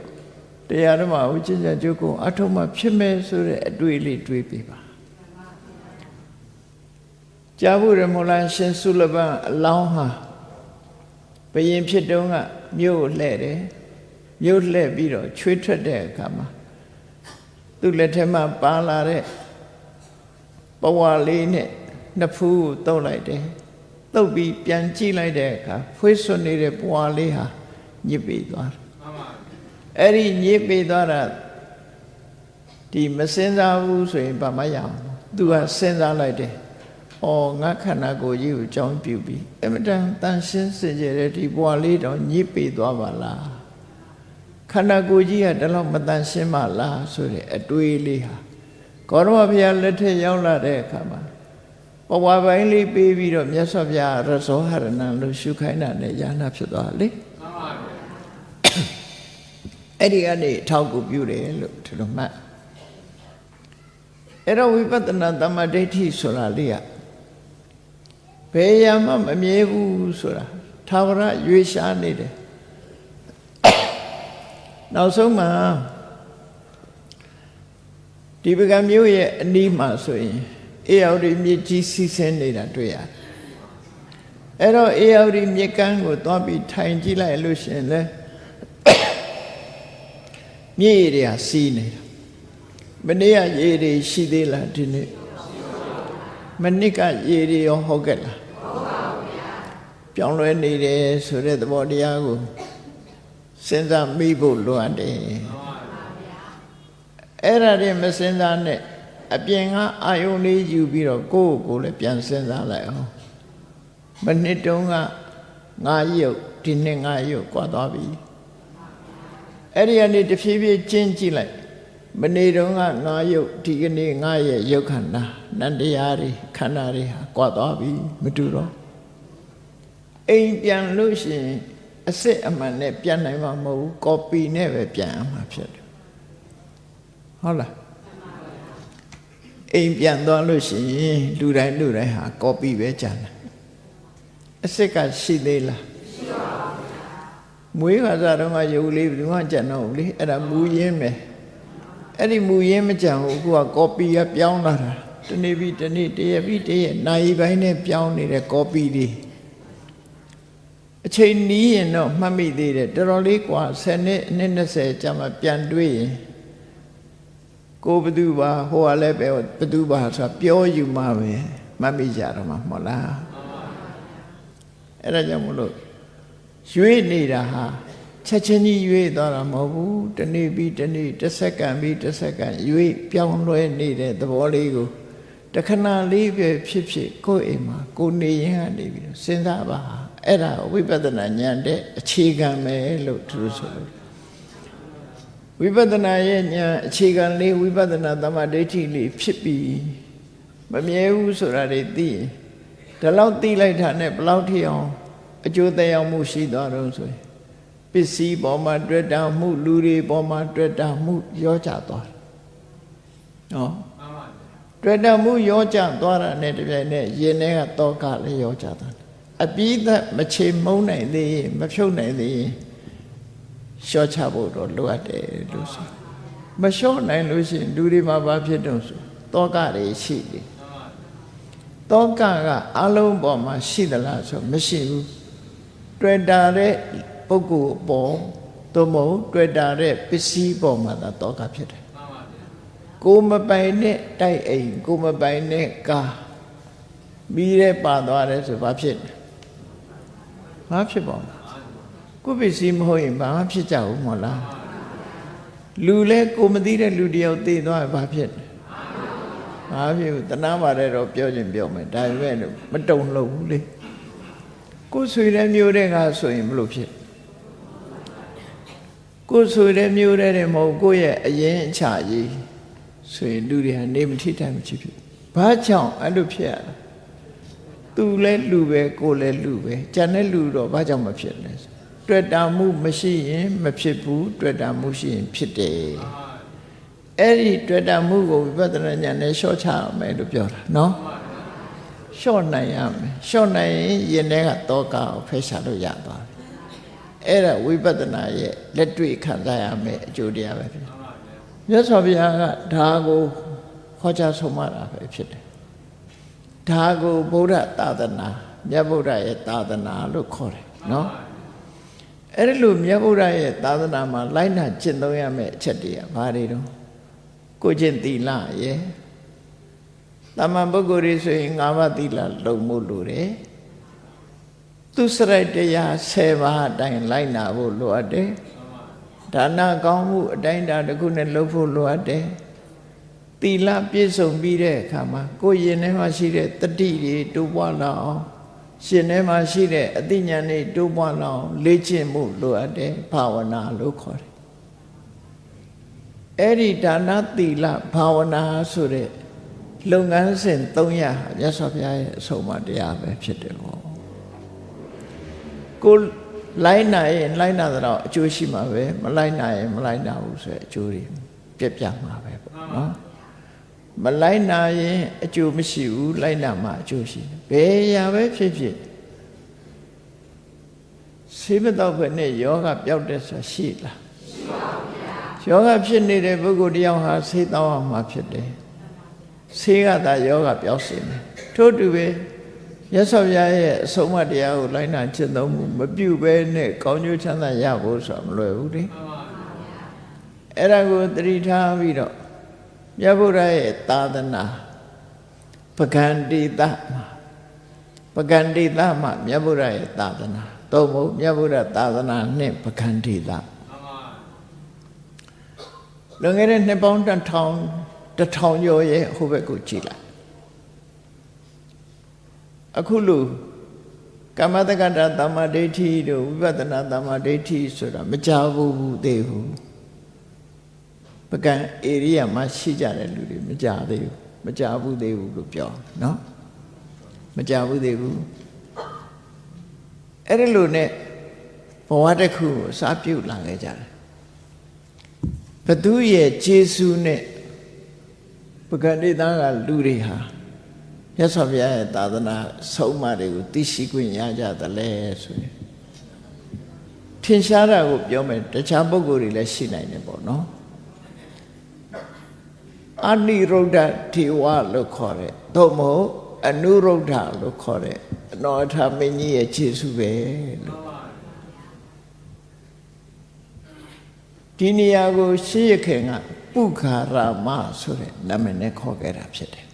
တရားဓမ္မဝိကျင့်ကြုတ်ကိုအထုံးမှဖြစ်မယ်ဆိုတဲ့အတွေ့လေးတွေးပြပါကြားဖို့ရမလားရှင်ဆုလဘအလောင်းဟာဘယင်ဖြစ်တုန်းကမြို့ကိုလှဲ့တယ်မြို့လှဲ့ပြီးတော့ချွေးထွက်တဲ့အခါမှာသူ့လက်ထက်မှာပါလာတဲ့ပဝါလေးနဲ့နှစ်ဖူးကိုတုပ်လိုက်တယ်တုပ်ပြီးပြန်ကြည့်လိုက်တဲ့အခါဖွေးစွနေတဲ့ပဝါလေးဟာညစ်ပေသွားတယ်အဲ့ဒီညစ်ပေသွားတာဒီမစင်စားဘူးဆိုရင်ဘာမှရအောင်သူကစဉ်းစားလိုက်တယ်အော်ငါခန္ဓာကိုယ်ကြီးကိုကြောင်းပြုပြီးအမတန်တန်ရှင်းစင်ကြယ်တဲ့ဒီဘဝလေးတော့ညစ်ပေသွားပါလားခန္ဓာကိုယ်ကြီးကဒီလောက်မတန်ရှင်းပါလားဆိုတဲ့အတွေးလေးဟာကောရမဘုရားလက်ထက်ရောက်လာတဲ့အခါမှာပဝါပိုင်းလေးပေးပြီးတော့မြတ်စွာဘုရားရဇောဟရဏလို့ရှုခိုင်းတာနဲ့ယာနာဖြစ်သွားလေမှန်ပါဗျာအဲ့ဒီကနေအထောက်ကူပြုတယ်လို့ဒီလိုမှတ်အဲ့တော့ဝိပဿနာသမ္မာဒိဋ္ဌိဆိုတာလေးကဘယ်ရမှမမြဲဘူးဆိုတာသာဝရရွေးရှားနေတယ်နောက်ဆုံးမှာဒီပကံမျိုးရဲ့အနီးမှာဆိုရင်အေယောဒီမြစ်ကြီးစီးဆင်းနေတာတွေ့ရတယ်အဲ့တော့အေယောဒီမြစ်ကမ်းကိုသွားပြီးထိုင်ကြည့်လိုက်လို့ရှင်လဲမြစ်ရည်တွေဟာစီးနေတာမနေ့ကရေတွေရှိသေးလားဒီနေ့မနစ်ကရေတွေရောဟုတ်ကဲ့လားဟုတ်ပါဘူးဗျာပြောင်းလဲနေတယ်ဆိုတဲ့သဘောတရားကိုစဉ်းစားမိဖို့လိုအပ်တယ်ဟုတ်ပါဗျာအဲ့ဒါတွေမစဉ်းစားနဲ့အပြင်ကအာယုန်လေးယူပြီးတော့ကိုယ့်ကိုယ်လည်းပြန်စဉ်းစားလိုက်အောင်မနစ်တုန်းကငါရုပ်ဒီနေ့ငါရုပ်ကွာသွားပြီအဲ့ဒီကနေတဖြည်းဖြည်းကျင့်ကြည့်လိုက်မနေ့တုန်းကငါရုပ်ဒီကနေ့ငါရဲ့ရုပ်ခန္ဓာနန္တရားတွေခန္ဓာတွေဟာကွာသွားပြီမတူတော့အိမ်ပြန်လို့ရှိရင်အစစ်အမှန်နဲ့ပြန်နိုင်မှာမဟုတ်ဘူးကော်ပီနဲ့ပဲပြန်ရမှာဖြစ်တယ်ဟုတ်လားအိမ်ပြန်သွားလို့ရှိရင်လူတိုင်းဟာကော်ပီပဲကြံတယ်အစစ်ကရှိသေးလားရှိပါဘူးမွေးခါစားတော့ကရုပ်လေးဘယ်သူမှကြံတော့ဘူးလေအဲ့ဒါမူရင်းပဲအဲ့ဒီမူရင်းမကြံဘူးအခုကကော်ပီကပြောင်းလာတာတနေ့ပြီးတနေ့တရက်ပြီးတရက်နိုင်ပိုင်းနဲ့ပြောင်းနေတဲ့ကော်ပီတွေအချိန်နီးရင်တော့မှတ်မိသေးတယ်တော်တော်လေးกว่า10နှစ်အနည်း20ကြာမှပြန်တွေးရင်ကိုဘသူပါဟိုကလည်းပဲဘသူပါဆိုတာပြောယူမှပဲမှတ်မိကြတော့မှာမဟုတ်လားအဲ့ဒါကြောင့်မလို့ရွေးနေတာဟာ ချက်ချင်းကြီးရွေ့သွားတာမဟုတ်ဘူးတနေ့ပြီးတနေ့တစ်စက္ကန့်ပြီးတစ်စက္ကန့်ရွေ့ပြောင်းလဲနေတဲ့သဘောလေးကိုတခဏလေးပဲဖြစ်ဖြစ်ကိုယ့်အိမ်မှာကိုနေရင်ကနေပြီးတော့စဉ်းစားပါအဲ့ဒါဝိပဿနာဉာဏ်တဲ့အခြေခံပဲလို့သူတို့ဆိုလို့ဝိပဿနာရဲ့ဉာဏ်အခြေခံလေးဝိပဿနာသမ္မာဒိဋ္ဌိလေးဖြစ်ပြီးမမြဲဘူးဆိုတာတွေသိရင်ဒီလောက်သိလိုက်တာနဲ့ဘယ်လောက်ထိအောင်အကျိုးသက်ရောက်မှုရှိသွားတော့ဆိုရင်ပစ္စည်းပေါ်မှာတွေ့တာမှုလူတွေပေါ်မှာတွေ့တာမှုရောကြသွားတယ်နော်တွေ့တာမှုရောကြသွားတာနဲ့တပြိုင်နက်ရင်ထဲကတောကလည်းရောကြသွားတယ်အပြီးသက်မချေမုန်းနိုင်သေးရင်မဖြုတ်နိုင်သေးရင်ရှော့ချဖို့တော့လိုအပ်တယ်လို့ဆိုမရှော့နိုင်လို့ရှိရင်လူတွေမှာဘာဖြစ်တော့ဆိုတောကတွေရှိတယ်တောကကအလုံးပေါ်မှာရှိသလားဆိုမရှိဘူးတွေ့တာတဲ့ပုဂ္ဂိုလ်ပေါ်သို့မဟုတ်တွေ့တာတဲ့ပစ္စည်းပေါ်မှာသာတောကဖြစ်တယ်ကိုမပိုင်နဲ့တိုက်အိမ်ကိုမပိုင်နဲ့ကားပြီးတဲ့ပါသွားတယ်ဆိုဘာဖြစ်လဲဘာဖြစ်ပါ့မလဲကိုပစ္စည်းမဟုတ်ရင်ဘာမှဖြစ်ကြဘူးမဟုတ်လားလူလဲကိုမသိတဲ့လူတယောက်သိသွားရင်ဘာဖြစ်လဲဘာဖြစ်ဘူးတနာပါတယ်တော့ပြောခြင်းပြောမယ်ဒါပေမဲ့မတုံလို့ဘူးလေကိုဆွေတဲ့မျိုးတွေကဆိုရင်ဘလို့ဖြစ်ကိုဆွေတဲ့မျိုးတဲ့မဟုတ်ကိုရဲ့အရင်အချာကြီးဆိုရင်လူတွေဟာနေမထိတိုင်မချဖြစ်ဘာကြောင့်အဲ့လိုဖြစ်ရလဲသူလဲလူပဲကိုလဲလူပဲကြံတဲ့လူတော့ဘာကြောင့်မဖြစ်လဲတွေ့တာမှုမရှိရင်မဖြစ်ဘူးတွေ့တာမှုရှိရင်ဖြစ်တယ်အဲ့ဒီတွေ့တာမှုကိုဝိပဿနာဉာဏ်နဲ့ရှော့ချရမယ်လို့ပြောတာနော်ရှော့နိုင်ရမယ်ရှော့နိုင်ရင်ရင်ထဲကတောကကိုဖယ်ရှားလို့ရသွားတယ်အဲ့ဒါဝိပဿနာရဲ့လက်တွေ့ခံစားရမယ်အကျိုးတရားပဲဖြစ်မြတ်စွာဘုရားကဒါကိုဟောကြားဆုံးမတာပဲဖြစ်တယ်ဒါကိုဗုဒ္ဓသာသနာမြတ်ဗုဒ္ဓရဲ့သာသနာလို့ခေါ်တယ်နော်အဲ့ဒီလိုမြတ်ဗုဒ္ဓရဲ့သာသနာမှာလိုက်နာကျင့်သုံးရမယ့်အချက်တွေကဘာတွေတော့ကိုကျင့်သီလရဲ့တမန်ပုဂ္ဂိုလ်တွေဆိုရင်၅ပါးသီလလုံမှုလိုတယ်သူစရိုက်တရား10ပါးအတိုင်းလိုက်နာဖို့လိုအပ်တယ်ဒါနကောင်းမှုအတိုင်းတာတစ်ခုနဲ့လုပ်ဖို့လိုအပ်တယ်သီလပြည့်စုံပြီးတဲ့အခါမှာကိုယ်ရင်ထဲမှာရှိတဲ့တတိတွေတိုးပွားလာအောင်ရှင်ထဲမှာရှိတဲ့အသိဉာဏ်တွေတိုးပွားလာအောင်လေ့ကျင့်မှုလိုအပ်တယ်ဘာဝနာလို့ခေါ်တယ်အဲ့ဒီဒါနသီလဘာဝနာဆိုတဲ့လုပ်ငန်းစဉ်300မြတ်စွာဘုရားရဲ့အဆုံးအမတရားပဲဖြစ်တယ်ပေါ့ကိုလိုက်နာရင်လိုက်နာတော့အကျိုးရှိမှာပဲမလိုက်နာရင်မလိုက်နာဘူးဆိုတဲ့အကျိုးတွေပြက်ပြမှာပဲပေါ့နော်မလိုက်နာရင်အကျိုးမရှိဘူးလိုက်နာမှအကျိုးရှိတယ်ဘယ်ရာပဲဖြစ်ဖြစ်ဆေးမတော့ဘဲနဲ့ယောဂပျောက်တဲ့ဆိုရှိလားရှိပါဘူးယောဂဖြစ်နေတဲ့ပုဂ္ဂိုလ်တယောက်ဟာဆေးတောင်းအောင်မှဖြစ်တယ်ဆေးကသာယောဂပျောက်စေတယ်ထို့တူပဲရသော်ဘုရားရဲ့အဆုံးအမတရားကိုလိုက်နာကျင့်သုံးမှုမပြုဘဲနဲ့ကောင်းကျိုးချမ်းသာရဖို့ဆိုတာမလွယ်ဘူးလေအဲ့ဒါကိုသတိထားပြီးတော့မြတ်ဗုဒ္ဓရဲ့သာသနာပကံတိတမှာမြတ်ဗုဒ္ဓရဲ့သာသနာသို့မဟုတ်မြတ်ဗုဒ္ဓသာသနာနဲ့ပကံတိတလွန်ခဲ့တဲ့နှစ်ပေါင်း1000ကျော်ရဲ့ဟိုဘက်ကိုကြည့်လိုက်အခုလိုကမ္မတက္ကတာသမ္မာဒိဋ္ဌိတို့ဝိပဿနာသမ္မာဒိဋ္ဌိဆိုတာမကြဘူးသေးဘူးပကံဧရိယာမှာရှိကြတဲ့လူတွေမကြသေးဘူးမကြဘူးသေးဘူးလို့ပြောနော်မကြဘူးသေးဘူးအဲ့ဒီလိုနဲ့ဘဝတစ်ခုကိုစပြုတ်လာခဲ့ကြတယ်ဘသူရဲ့ကျေးဇူးနဲ့ပကံဒေသကလူတွေဟာမြတ်စွာဘုရားရဲ့သာသနာဆုံးမတွေကိုသိရှိခွင့်ရကြသလဲဆိုရင်ထင်ရှားတာကိုပြောမယ်တခြားပုဂ္ဂိုလ်တွေလည်းရှိနိုင်တယ်ပေါ့နော်အနိရုဒ္ဓထေဝလို့ခေါ်တဲ့သို့မဟုတ်အနုရုဒ္ဓလို့ခေါ်တဲ့အနောထမင်းကြီးရဲ့ခြေဆုပဲလို့ဒီနေရာကိုရှေးရခင်ကပုခါရမဆိုတဲ့နာမည်နဲ့ခေါ်ခဲ့တာဖြစ်တယ်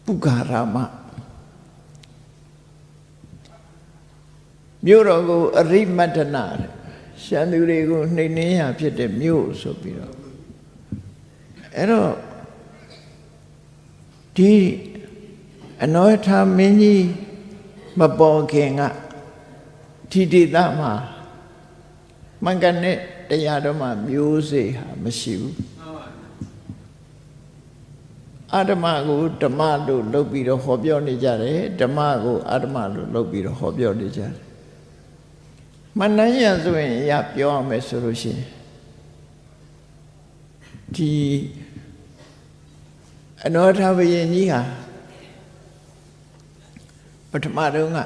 ပုခါရမမြို့တော်ကိုအရိမတ္တနာ ရှမ်းသူတွေကိုနှိမ်နှင်းရဖြစ်တဲ့မြို့ဆိုပြီးတော့အဲ့တော့ဒီအနောထာမင်းကြီးမပေါ်ခင်ကဒီဒေသမှာမှန်ကန်တဲ့တရားတော်မှာမျိုးစေ့ဟာမရှိဘူးအဓမ္မကိုဓမ္မလို့လုပ်ပြီးတော့ဟောပြောနေကြတယ်ဓမ္မကိုအဓမ္မလို့လုပ်ပြီးတော့ဟောပြောနေကြတယ်မနှမ်းရဆိုရင်ရပြောရမယ်ဆိုလို့ရှိရင်ဒီအနောထာဘုရင်ကြီးဟာပထမတုန်းက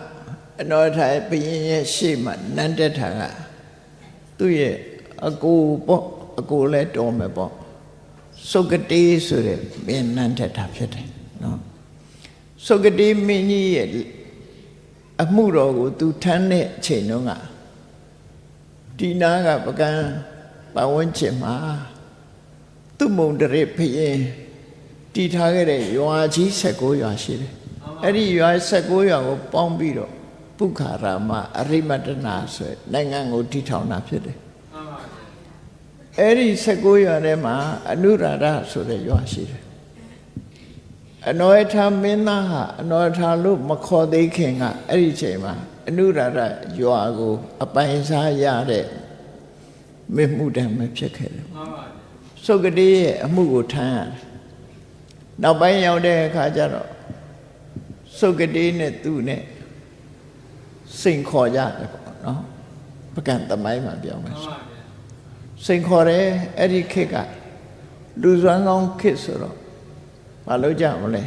အနောထာဘုရင်ရဲ့ရှေ့မှာနန်းတက်တာကသူ့ရဲ့အကိုပေါ့အကိုလည်းတော်မယ်ပေါ့စုကတိဆိုတဲ့မင်းနန်းတက်တာဖြစ်တယ်နော်စုကတိမင်းကြီးရဲ့အမှုတော်ကိုသူထမ်းတဲ့အချိန်တုန်းကဒီနာကပကံပတ်ဝန်းကျင်မှာသူ့မုံတရစ်ဘုရင်တည်ထားခဲ့တဲ့ရွာကြီး16ရွာရှိတယ်အဲ့ဒီရွာ16ရွာကိုပေါင်းပြီးတော့ပုခါရာမအရိမတနာဆိုနိုင်ငံကိုတည်ထောင်တာဖြစ်တယ်အဲ့ဒီ16ရွာထဲမှာအနုရာဓဆိုတဲ့ရွာရှိတယ်အနောထာမင်းသားဟာအနောထာလို့မခေါ်သေးခင်ကအဲ့ဒီချိန်မှာအနုရာဓရွာကိုအပိုင်စားရတဲ့မေမှုတံမဖြစ်ခဲ့တယ်စုကတိရဲ့အမှုကိုထမ်းရတယ်နောက်ပိုင်းရောက်တဲ့အခါကျတော့စုကတိနဲ့သူနဲ့စိန်ခေါ်ကြတယ်ပေါ့နော်ပကံသမိုင်းမှာပြောမယ်ဆိုစိန်ခေါ်တယ်အဲ့ဒီခေတ်ကလူစွမ်းကောင်းခေတ်ဆိုတော့ဘာလို့ကြမလဲ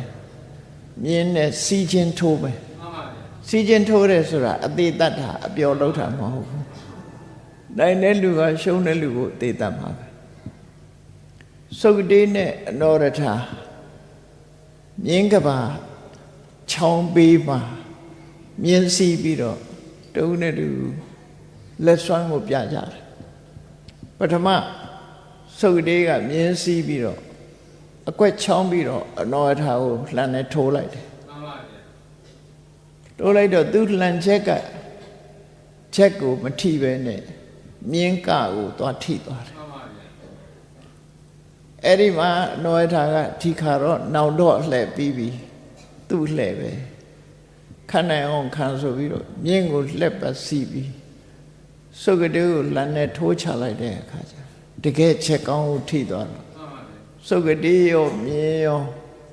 မြင်းနဲ့စီးချင်းထိုးပဲစီးချင်းထိုးတယ်ဆိုတာအသေးတတ်တာအပျော်လောက်တာမဟုတ်ဘူးနိုင်တဲ့လူကရှုံးတဲ့လူကိုအသေးတတ်မှာပဲစုကတိနဲ့အနောရထမြင်းကဘာချောင်းပေးမှာမြင်းစီးပြီးတော့တုံးနဲ့တူလက်စွမ်းကိုပြကြတယ်ပထမစုကတိကမြင်းစီးပြီးတော့အကွက်ချောင်းပြီးတော့အနောရထကိုလှန်နဲ့ထိုးလိုက်တယ်ထိုးလိုက်တော့သူလှန်ချက်ကိုမထိပဲနဲ့မြင်းကကိုသွားထိသွားတယ်အဲ့ဒီမှာအနောရထကထိခါတော့နောက်တော့လှည့်ပြီးပြီသူ့လှည့်ပဲခဏအောင်ခံဆိုပြီးတော့မြင်းကိုလှည့်ပတ်စီးပြီးစုကတိကိုလှန်နဲ့ထိုးချလိုက်တဲ့အခါကျတကယ်ချက်ကောင်းကိုထိသွားတော့စုကတိရောမြင်းရော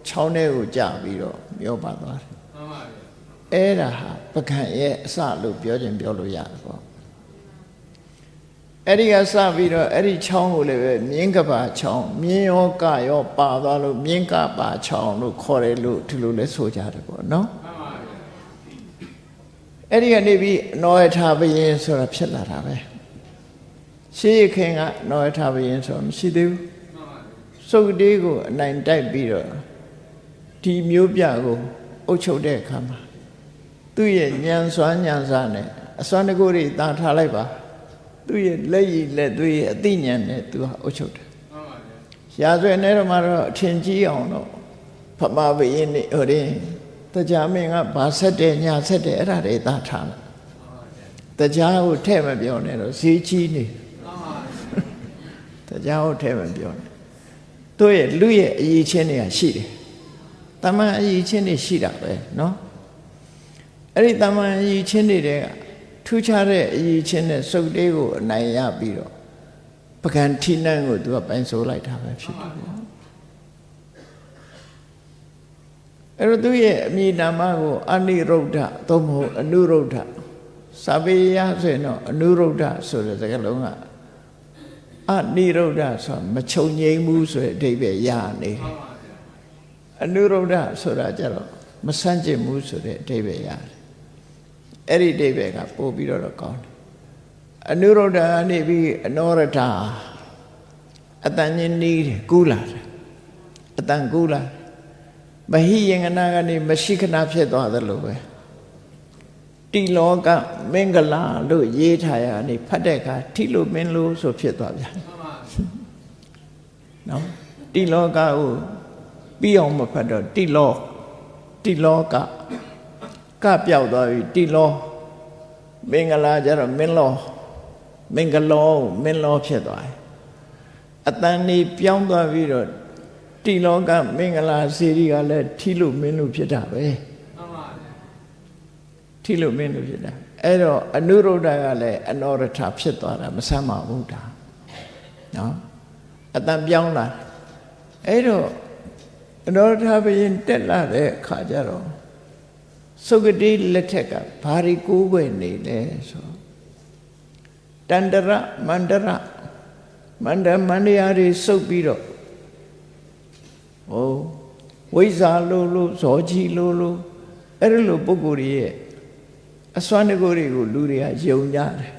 ချောင်းထဲကိုကြပြီးတော့မျောပါသွားတယ်အဲ့ဒါဟာပကံရဲ့အစလို့ပြောခြင်းပြောလို့ရတယ်ပေါ့အဲ့ဒီကစပြီးတော့အဲ့ဒီချောင်းကိုလည်းပဲမြင်းကပါချောင်းမြင်းရောကရောပါသွားလို့မြင်းကပါချောင်းလို့ခေါ်တယ်လို့ဒီလိုလဲဆိုကြတယ်ပေါ့နော်အဲ့ဒီကနေပြီးအနောယထာဘုရင်ဆိုတာဖြစ်လာတာပဲရှေးခင်ကအနောယထာဘုရင်ဆိုတာမရှိသေးဘူးစုတ်တေးကိုအနိုင်တိုက်ပြီးတော့ဒီမျိုးပြကိုအုပ်ချုပ်တဲ့အခါမှာသူ့ရဲ့ညံစွမ်းညံစားနဲ့အစွမ်းတကူတွေတာထားလိုက်ပါသူ့ရဲ့လက်ရည်လက်သွေးရဲ့အသိဉာဏ်နဲ့သူကအုပ်ချုပ်တယ်ရာဇဝင်ထဲမှာတော့အထင်ကြီးအောင်တော့ဖမဘုရင်နေဟိုရင်တရားမင်းကဘာဆက်တယ်ညာဆက်တယ်အဲ့ဒါတွေတာထားတယ်တရားကိုထဲ့မပြောနဲ့တော့ဈေးကြီးနေတရားကိုထဲ့မပြောနဲ့တို့ရဲ့လူရဲ့အရေးချင်းတွေကရှိတယ်တမန်အရေးချင်းတွေရှိတာပဲเนาะအဲ့ဒီတမန်အရေးချင်းတွေကထူးခြားတဲ့အရေးချင်းနဲ့စုတ်တေးကိုအနိုင်ရပြီးတော့ပကံထိနှံကိုသူကပိုင်ဆိုးလိုက်တာပဲဖြစ်တယ်ပေါ့အဲ့တော့သူရဲ့အမည်နာမကိုအနိရုဒ္ဓသို့မဟုတ်အနုရုဒ္ဓစာပေရဆိုရင်တော့အနုရုဒ္ဓဆိုတဲ့စကားလုံးကအနိရုဒ္ဓဆိုမချုပ်ငြိမ်းဘူးဆိုတဲ့အဓိပ္ပာယ်ရနေတယ်အနုရုဒ္ဓဆိုတာကြတော့မဆန့်ကျင်ဘူးဆိုတဲ့အဓိပ္ပာယ်ရတယ်အဲ့ဒီအဓိပ္ပာယ်ကပို့ပြီးတော့ကောင်းတယ်အနုရုဒ္ဓကနေပြီးအနောရထအတန်ချင်းနီးတယ်ကူးလာတယ်အတန်ကူးလာမဟိယင်္ဂနာကနေမရှိခဏဖြစ်သွားသလိုပဲတိလောကမင်္ဂလာလို့ရေးထားရနေဖတ်တဲ့အခါထိလို့မင်းလို့ဆိုဖြစ်သွားပြန်နော်တိလောကကိုပြီးအောင်မဖတ်တော့တိလောကပျောက်သွားပြီတိလောမင်္ဂလာကြတော့မင်းလော မင်္ဂလောမင်းလောဖြစ်သွားတယ်အတန်နေပြောင်းသွားပြီးတော့တိလောကမင်္ဂလာစေရီကလည်းထီလို့မင်းလို့ဖြစ်တာပဲထီလို့မင်းလို့ဖြစ်တာအဲ့တော့အနုရုဒ္ဓကလည်းအနောရထဖြစ်သွားတာမဆမ်းပါဘူးဒါနော်အတန်ပြောင်းလာအဲ့တော့အနောရထဘုရင်တက်လာတဲ့အခါကျတော့သုဂတိလက်ထက်ကဘာရီကိုးကွယ်နေလဲဆိုတန္တရမန္တရမန္တရာတွေစုပ်ပြီးတော့ဟိုဝိဇ္ဇာလို့ဇောကြီးလို့အဲ့လိုပုဂ္ဂိုလ်တွေရဲ့အစွမ်းတကူတွေကိုလူတွေကယုံကြတယ်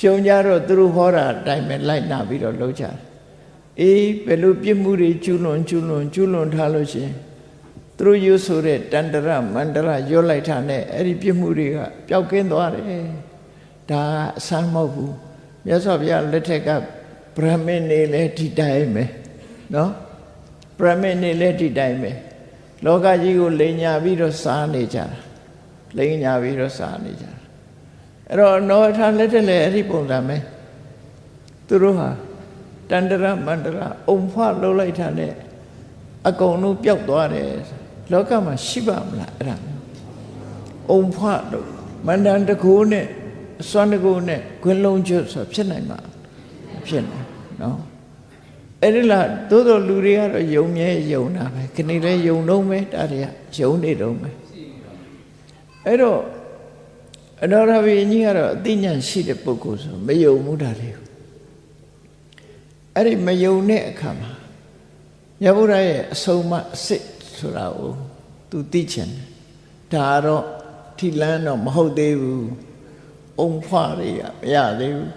ယုံကြတော့သူတို့ဟောတာအတိုင်းပဲလိုက်နာပြီးတော့လုပ်ကြတယ်အေးဘယ်လိုပြစ်မှုတွေကျူးလွန်ထားလို့ရှိရင်သူတို့ရွဆိုတဲ့တန္တရမန္တရရွလိုက်တာနဲ့အဲ့ဒီပြစ်မှုတွေကပျောက်ကင်းသွားတယ်ဒါအဆန်းမဟုတ်ဘူးမြတ်စွာဘုရားလက်ထက်ကဗြဟ္မင်းနေလဲဒီတိုင်းပဲနော်ဗြဟ္မင်းနေလဲဒီတိုင်းပဲလောကကြီးကိုလိန်ညာပြီးတော့စားနေကြတာလိန်ညာပြီးတော့စားနေကြတာအဲ့တော့နောထလက်ထက်လည်းအဲ့ဒီပုံစံပဲသူတို့ဟာတန္တရမန္တရအုံဖွားလှုပ်လိုက်တာနဲ့အကုန်လုံးပျောက်သွားတယ်လောကမှာရှိပါမလားအဲ့ဒါအုံဖွားလို့မန္တန်တကူနဲ့အစွမ်းတကူနဲ့ခွင်းလုံးကျွတ်ဆိုဖြစ်နိုင်မှာဖြစ်နေနော်အဲ့ဒီလားသို့တော်လူတွေကတော့ယုံမြဲယုံတာပဲခဏလေးယုံတော့မယ်ဒါတွေကယုံနေတော့မယ်အဲ့တော့အနောရဘုရင်ကြီးကတော့အသိဉာဏ်ရှိတဲ့ပုဂ္ဂိုလ်ဆိုမယုံဘူးဒါလေးအဲ့ဒီမယုံတဲ့အခါမှာမြတ်ဗုဒ္ဓရဲ့အဆုံးအမအစစ်ဆိုတာကိုသူသိချင်တယ်ဒါတော့ထိလန်းတော့မဟုတ်သေးဘူးအုံဖွားတွေကမရသေးဘူး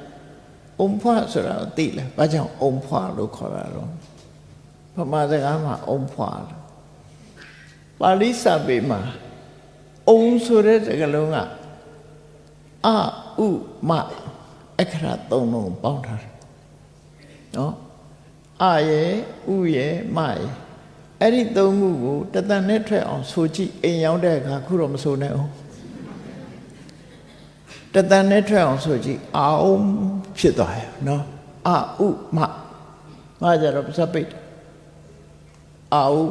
အုံဖွားဆိုတာကိုသိလဲဘာကြောင့်အုံဖွားလို့ခေါ်တာတော့ဗမာစကားမှာအုံဖွားလို့ပါဠိစာပေမှာအုံဆိုတဲ့စကားလုံးကအဥမအခရာသုံးလုံးပေါင်းထားတယ်နော်အရဲ့ဥရဲ့မရဲ့အဲ့ဒီသုံးခုကိုတသန်နဲ့ထွက်အောင်ဆိုကြည့်အိမ်ရောက်တဲ့အခါခုတော့မဆိုနဲ့အောင်တသန်နဲ့ထွက်အောင်ဆိုကြည့်အောင်ဖြစ်သွားရနော်အဥမကြတော့ပစပိတ်အောင်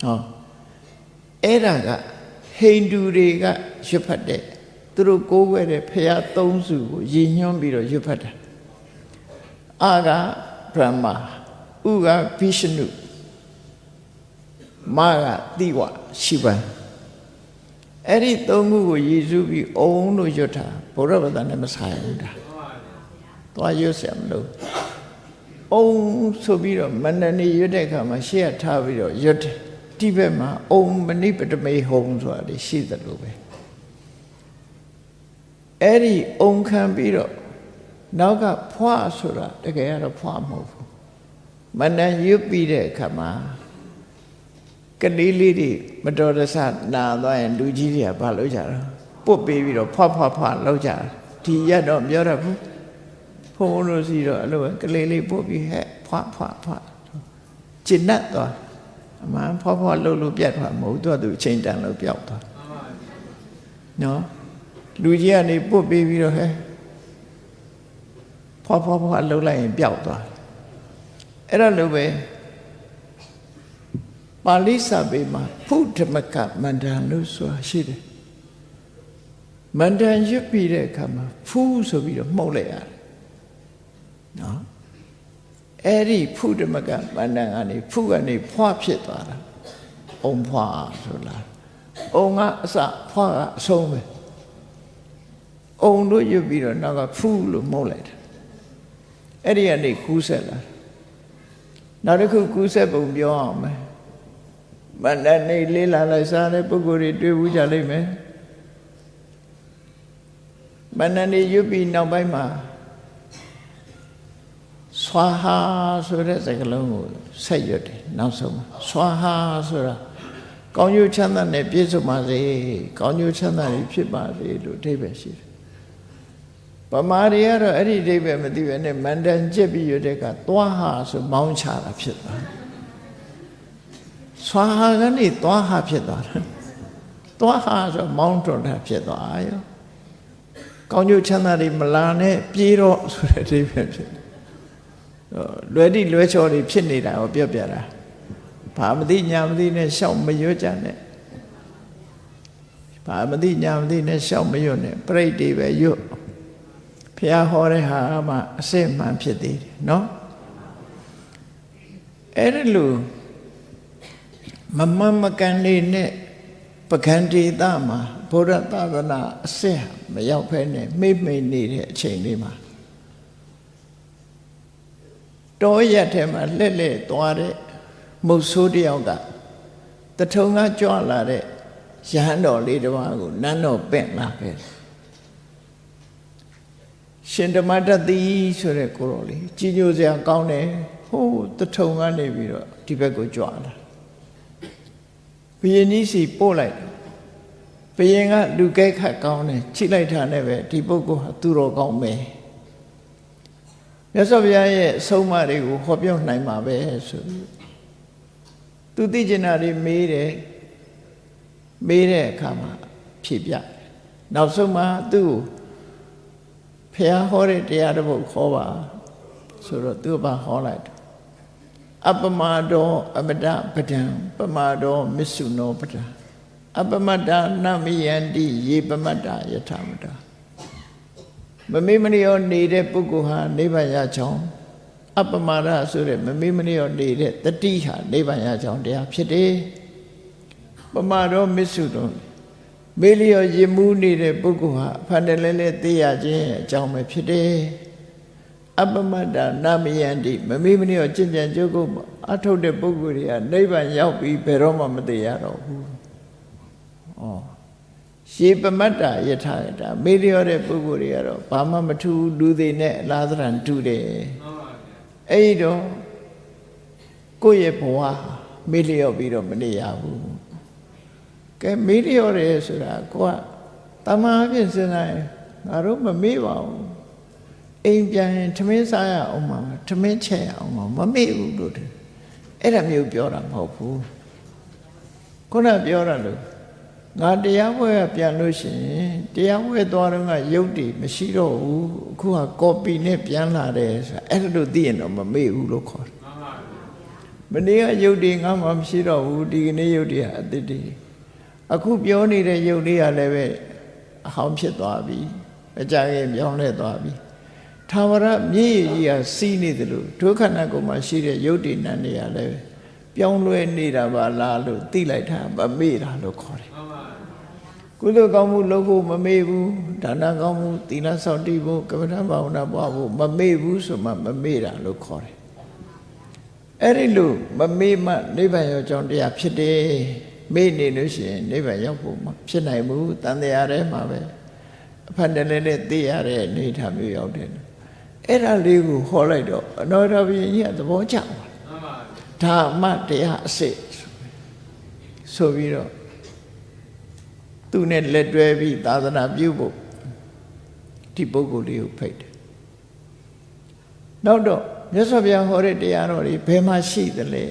ဟောအဲ့ဒါကဟိန္ဒူတွေကရွတ်ဖတ်တဲ့သူတို့ကိုးကွယ်တဲ့ဘုရားသုံးစုကိုရည်ညွှန်းပြီးတော့ရွတ်ဖတ်တာအာကဗြဟ္မာဥကဗိရှနုမကတိဝရှိပံအဲ့ဒီသုံးခုကိုရည်စူးပြီးအုံလို့ရွတ်တာဘုရားဘာသာနဲ့မဆိုင်ဘူးဒါသွားရွတ်ဆရာမလို့အုံဆိုပြီးတော့မန္တနေရွတ်တဲ့အခါမှာရှေ့ကထားပြီးတော့ရွတ်တယ်ဒီဘက်မှာအုံမဏိပတမေဟုံဆိုတာလေရှိသလိုပဲအဲ့ဒီအုံခံပြီးတော့နောက်ကဖွာဆိုတာတကယ်ကတော့ဖွာမဟုတ်ဘူးမန္တန်ရွတ်ပြီးတဲ့အခါမှာကလေးလေးတွေမတော်တဆနာသွားရင်လူကြီးတွေကဘာလုပ်ကြတာပုတ်ပေးပြီးတော့ဖွာလောက်ကြတာဒီရက်တော့ပြောရဘူးဖုန်းလို့စီတော့အဲ့လိုပဲကလေးလေးပုတ်ပြီးဟဲ့ဖွာကျဉ်တ်သွားအမှန်ဖွာလှုပ်လို့ပြတ်သွားမဟုတ်သူချိန်တန်လို့ပျောက်သွားနော်လူကြီးကနေပုတ်ပေးပြီးတော့ဟဲ့ဖွာလှုပ်လိုက်ရင်ပျောက်သွားအဲ့ဒါလိုပဲပါဠိစာပေမှာဖုဓမ္မကမန္တန်လို့ဆိုတာရှိတယ်မန္တန်ရွတ်ပြီးတဲ့အခါမှာဖူးဆိုပြီးတော့မှုတ်လိုက်ရတယ်နော်အဲ့ဒီဖုဓမ္မကမန္တန်ကနေဖုကနေဖွာဖြစ်သွားတာအုံဖွာဆိုလားအုံကအစဖွာကအဆုံးပဲအုံလို့ရွတ်ပြီးတော့နောက်ကဖူးလို့မှုတ်လိုက်တယ်အဲ့ဒီကနေကူးဆက်လာနောက်တစ်ခုကူးဆက်ပုံပြောအောင်မယ်မန္တန်နေလေးလာလိုက်စားတဲ့ပုဂ္ဂိုလ်တွေတွေ့ဘူးကြလိမ့်မယ်မန္တန်နေရွတ်ပြီးနောက်ပိုင်းမှာဆွာဟာဆိုတဲ့စကားလုံးကိုဆက်ရွတ်တယ်နောက်ဆုံးဆွာဟာဆိုတာကောင်းကျိုးချမ်းသာနဲ့ပြည့်စုံပါစေကောင်းကျိုးချမ်းသာတွေဖြစ်ပါစေလို့အဓိပ္ပာယ်ရှိတယ်ဗမာတွေကတော့အဲ့ဒီအဓိပ္ပာယ်မသိဘဲနဲ့မန္တန်ကျက်ပြီးရွတ်တဲ့ကသွားဟာဆိုမောင်းချတာဖြစ်သွားဆွာဟာကနေသွားဟာဖြစ်သွားတယ်သွားဟာဆိုမောင်းတွန်တာဖြစ်သွားရော ကောင်းကျိုးချမ်းသာတွေမလာနဲ့ပြေးတော့ဆိုတဲ့အဓိပ္ပာယ်ဖြစ်တယ်လွယ်တိလွယ်ချော်တွေဖြစ်နေတာကိုပြောပြတာဘာမသိညာမသိနဲ့ရှောက်မရွတ်ကြနဲ့ဘာမသိညာမသိနဲ့ရှောက်မရွတ်နဲ့ပြိတ္တိပဲရွတ်ဘုရားဟောတဲ့ဟာမှအစစ်မှန်ဖြစ်သေးတယ်နော်အဲ့ဒါလို့မမမကန်နေနဲ့ပကံဒေသမှာဘုရားသာသနာအစစ်မရောက်ဖဲနဲ့မိမ့်မိန်နေတဲ့အချိန်လေးမှာတောရက်ထဲမှာလှည့်လှည့်သွားတဲ့မုတ်ဆိုးတယောက်ကတထုံကကြွလာတဲ့ရဟန်းတော်လေးတစ်ပါးကိုနန်းတော်ပင့်လာခဲ့တယ်ရှင်ဓမ္မတတိဆိုတဲ့ကိုတော်လေးကြီးညိုစရာကောင်းတယ်ဟိုးတထုံကနေပြီးတော့ဒီဘက်ကိုကြွလာဘုရင်ကြီးစီပို့လိုက်ဘုရင်ကလူကဲခတ်ကောင်းတယ်ချိလိုက်တာနဲ့ပဲဒီပုဂ္ဂိုလ်ဟာသူတော်ကောင်းပဲမြတ်စွာဘုရားရဲ့အဆုံးအမတွေကိုဟောပြောနိုင်မှာပဲဆိုသူသိကျင်တာတွေမေးတဲ့အခါမှာဖြေပြနောက်ဆုံးမှသူ့ကိုဘုရားဟောတဲ့တရားတစ်ပုဒ်ခေါ်ပါဆိုတော့သူကဟောလိုက်တယ်အပမတောအမတပဒံပမတောမစ္ဆုနောပဒံအပမတ္တနမယန္တိယေပမတ္တယထာမတ္တမမေ့မလျော့နေတဲ့ပုဂ္ဂိုလ်ဟာနိဗ္ဗာန်ရကြောင်းအပမာဒဆိုတဲ့မမေ့မလျော့နေတဲ့တတိဟာနိဗ္ဗာန်ရကြောင်းတရားဖြစ်တယ်ပမာတော့မစ္ဆုတော့မေ့လျော့ရမှုနေတဲ့ပုဂ္ဂိုလ်ဟာဖန်တယ်လဲသိရခြင်းအကြောင်းပဲဖြစ်တယ်အပမတ္တနမယန္တိမမေ့မလျော့ကျင့်ကြံကြိုးကုပ်အထုတ်တဲ့ပုဂ္ဂိုလ်တွေကနိဗ္ဗာန်ရောက်ပြီးဘယ်တော့မှမသိရတော့ဘူးရှေပမတ္တယထာတာမေ့လျော့တဲ့ပုဂ္ဂိုလ်တွေကတော့ဘာမှမထူးလူသေးနဲ့အလားသဏ္ဍာန်တူတယ်အဲ့ဒီတော့ကိုယ့်ရဲ့ဘဝမေ့လျော့ပြီးတော့မနေရဘူးကဲမေ့လျော့တယ်ဆိုတာကိုကတမန်အဖြစ်စဉ်းစားရင်ငါတို့မမေ့ပါဘူးအိမ်ပြန်ရင်ထမင်းစားရအောင်မှာထမင်းချက်ရအောင်မှာမမေ့ဘူးလို့အဲ့ဒါမျိုးပြောတာမဟုတ်ဘူးခုနပြောတာလို့ငါတရားပွဲကပြန်လို့ရှိရင်တရားပွဲသွားတော့ကရုပ်တည်မရှိတော့ဘူးအခုကကော်ပီနဲ့ပြန်လာတယ်ဆိုတာအဲ့ဒါလို့သိရင်တော့မမေ့ဘူးလို့ခေါ်တယ်မနေ့ကရုပ်တည်ငါမှမရှိတော့ဘူးဒီကနေ့ရုပ်တည်ဟာအတ္တိအခုပြောနေတဲ့ရုပ်တည်ကလည်းပဲအဟောင်းဖြစ်သွားပြီအကြရင်ပြောင်းလဲသွားပြီထာဝရမြေကြီးကစီးနေတယ်လို့ဒုက္ခနာကိုမှရှိတဲ့ရုပ်တည်နံတွေကလည်းပြောင်းလဲနေတာပါလားလို့သိလိုက်တာမမေ့တာလို့ခေါ်တယ်ကုသိုလ်ကောင်းမှုလုပ်ဖို့မမေ့ဘူးဒါနကောင်းမှုသီလဆောက်တည်ဖို့ကမ္မဋ္ဌာန်းဘာဝနာပွားဖို့မမေ့ဘူးဆိုမှမမေ့တာလို့ခေါ်တယ်အဲ့ဒီလိုမမေ့မှနိဗ္ဗာန်ရောက်ကြောင်းတရားဖြစ်တယ်မေ့နေလို့ရှိရင်နိဗ္ဗာန်ရောက်ဖို့မဖြစ်နိုင်ဘူးတန်တရားထဲမှာပဲအဖန်တလဲနဲ့သိရတဲ့အနေအထားမျိုးရောက်တယ်အဲ့ဒါလေးကိုဟောလိုက်တော့အနောရဘုရင်ကြီးကသဘောကျပါဓမ္မတရားအစစ်ဆိုပြီးတော့သူနဲ့လက်တွဲပြီးသာသနာပြုဖို့ဒီပုဂ္ဂိုလ်လေးကိုဖိတ်တယ်နောက်တော့မြတ်စွာဘုရားဟောတဲ့တရားတော်တွေဘယ်မှာရှိသလဲ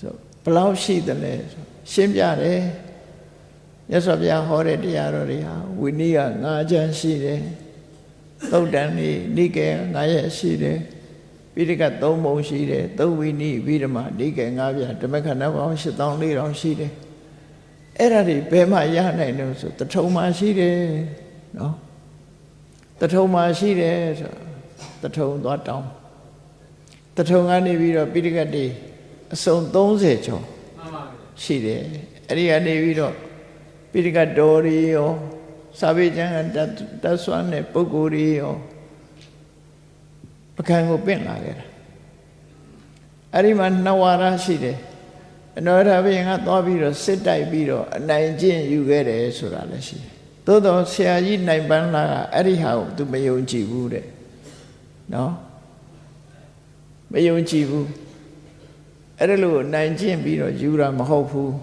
ဆိုဘယ်လောက်ရှိသလဲဆိုရှင်းပြတယ်မြတ်စွာဘုရားဟောတဲ့တရားတော်တွေဟာဝိနည်းက9ကျမ်းရှိတယ်သုတ်တန်နိကေ9ရက်ရှိတယ်ပိဋက3ပုံရှိတယ်3ဝိနည်းဝိဓမ္မနိကေ9ပြဓမ္မခဏပေါင်း8400ရှိတယ်အဲ့ဒါတွေဘယ်မှာရနိုင်လို့ဆိုတထုံမှာရှိတယ်နော်တထုံမှာရှိတယ်ဆိုတထုံသွားတောင်းတထုံကနေပြီးတော့ပိဋကတိအစုံ30ကျော်ရှိတယ်အဲ့ဒီကနေပြီးတော့ပိဋကတော်ရီရောစာပေကျမ်းကတဆွမ်းတဲ့ပုဂ္ဂိုလ်တွေရောပကံကိုပင့်လာခဲ့တာအဲ့ဒီမှာ2ဝါဒရှိတယ်အနောရဘုရင်ကသွားပြီးတော့စစ်တိုက်ပြီးတော့အနိုင်ကျင့်ယူခဲ့တယ်ဆိုတာလည်းရှိတယ်သို့တော့ဆရာကြီးနိုင်ပန်းလာကအဲ့ဒီဟာကိုသူမယုံကြည်ဘူးတဲ့နော်မယုံကြည်ဘူးအဲ့ဒါလို့နိုင်ကျင့်ပြီးတော့ယူတာမဟုတ်ဘူး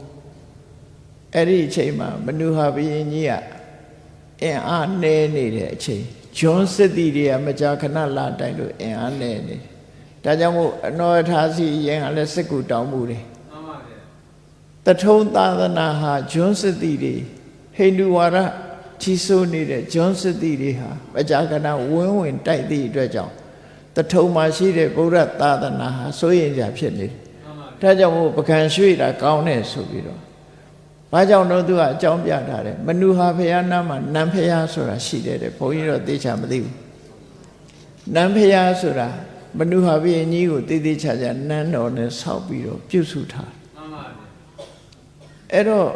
အဲ့ဒီအချိန်မှာမနုဟာဘုရင်ကြီးကအင်အားနည်းနေတဲ့အချိန်ဂျွန်စစ်တီတွေကမကြာခဏလာတိုက်လို့အင်အားနည်းနေဒါကြောင့်မို့အနောထာစီရင်ကလည်းစစ်ကူတောင်းမှုတယ်တထုံသာသနာဟာဂျွန်စစ်တီတွေဟိန္ဒူဝါဒ ကြီးစိုးနေတဲ့ဂျွန်းစစ်တီတွေဟာမကြာခဏဝင်းဝင်တိုက်သည့်အတွက်ကြောင့်တထုံမှာရှိတဲ့ဗုဒ္ဓသာသနာဟာစိုးရိမ်ကြဖြစ်နေတယ်။ဒါကြောင့်မို့ပကံရွှေ့တာကောင်းတယ်ဆိုပြီးတော့ဘာကြောင့်တော့သူကအကြောင်းပြထားတယ်မနုဟာဖရာနာမှာနန်းဖရာဆိုတာရှိတယ်တဲ့ဘုန်းကြီးတော့သိချာမသိဘူး။နန်းဖရာဆိုတာမနုဟာဘုရင်ကြီးကိုတည်တည်ချာချာနန်းတော်နဲ့ဆောက်ပြီးတော့ပြုစုထားအဲ့တော့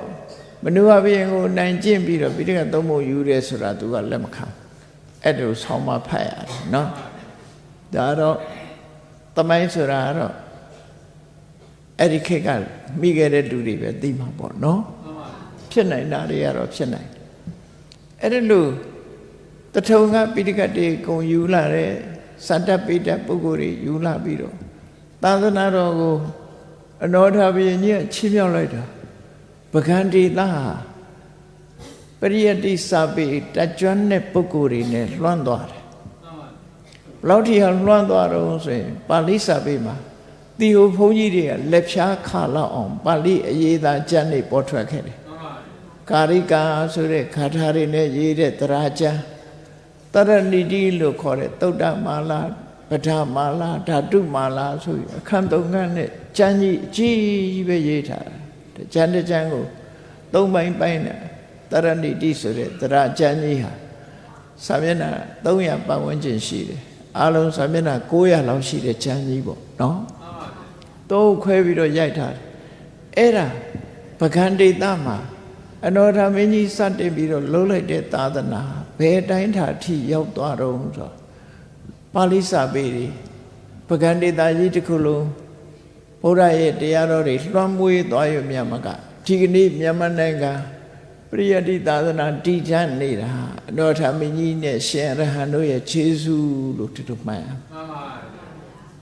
မနုဟာဘုရင်ကိုနိုင်ကျင့်ပြီးတော့ပိဋကသုံးဖို့ယူတယ်ဆိုတာသူကလက်မခံအဲ့ဒါဆောင်းမဖတ်ရတယ်နော်ဒါတော့သမိုင်းဆိုတာတော့အဲ့ဒီခေတ်ကမိခဲ့တဲ့လူတွေပဲသိမှာပေါ့နော်ဖြစ်နိုင်တာတွေကတော့ဖြစ်နိုင်အဲ့ဒါလို့တထုံကပိဋကတွေကုံယူလာတဲ့စတ္တပိဋကပုဂ္ဂိုလ်တွေယူလာပြီးတော့သာသနာတော်ကိုအနောထဘုရင်ကြီးကချီးမြှောက်လိုက်တာပကံတိသပရိယတိစာပေတကြွတဲ့ပုဂ္ဂိုလ်တွေနဲ့လွှမ်းသွားတယ်ဘလောက်ထိအောင်လွှမ်းသွားတော့ဆိုရင်ပါဠိစာပေမှာတီဟိုဘုန်းကြီးတွေကလက်ဖြားခါလောက်အောင်ပါဠိအရေးသားကျမ်းတွေပေါ်ထွက်ခဲ့တယ်ကာရိကာဆိုတဲ့ခါထာတွေနဲ့ရေးတဲ့သရာကျမ်းတရဏိတိလို့ခေါ်တဲ့သုတ္တမာလာပဋ္ဌာမာလာဓာတုမာလာဆိုပြီးအခန်းသုံးခန်းနဲ့ကျမ်းကြီးအကြီးပဲရေးထားတယ်ကျမ်းတစ်ကျမ်းကိုသုံးပိုင်းပိုင်းနဲ့တရဏိတိဆိုတဲ့သရာကျမ်းကြီးဟာစာမျက်နှာ300ပတ်ဝန်းကျင်ရှိတယ်အားလုံးစာမျက်နှာ900လောက်ရှိတဲ့ကျမ်းကြီးပေါ့နော်သုံးခွဲပြီးတော့ရိုက်ထားတယ်အဲ့ဒါပကံဒေသမှာအနောထမင်းကြီးစတင်ပြီးတော့လှုပ်လိုက်တဲ့သာသနာဘယ်တိုင်းထာအထိရောက်သွားတော့ဆိုပါဠိစာပေတွေပကံဒေသကြီးတစ်ခုလုံးဘုရားရဲ့တရားတော်တွေလွှမ်းမွေးသွားရမြတ်မကဒီကနေ့မြန်မာနိုင်ငံပရိယတိသာသနာတည်ချမ်းနေတာအနောထမင်းကြီးနဲ့ရှင်ရဟန်းတို့ရဲ့ခြေဆုလို့ဒီလိုမှန်ပါ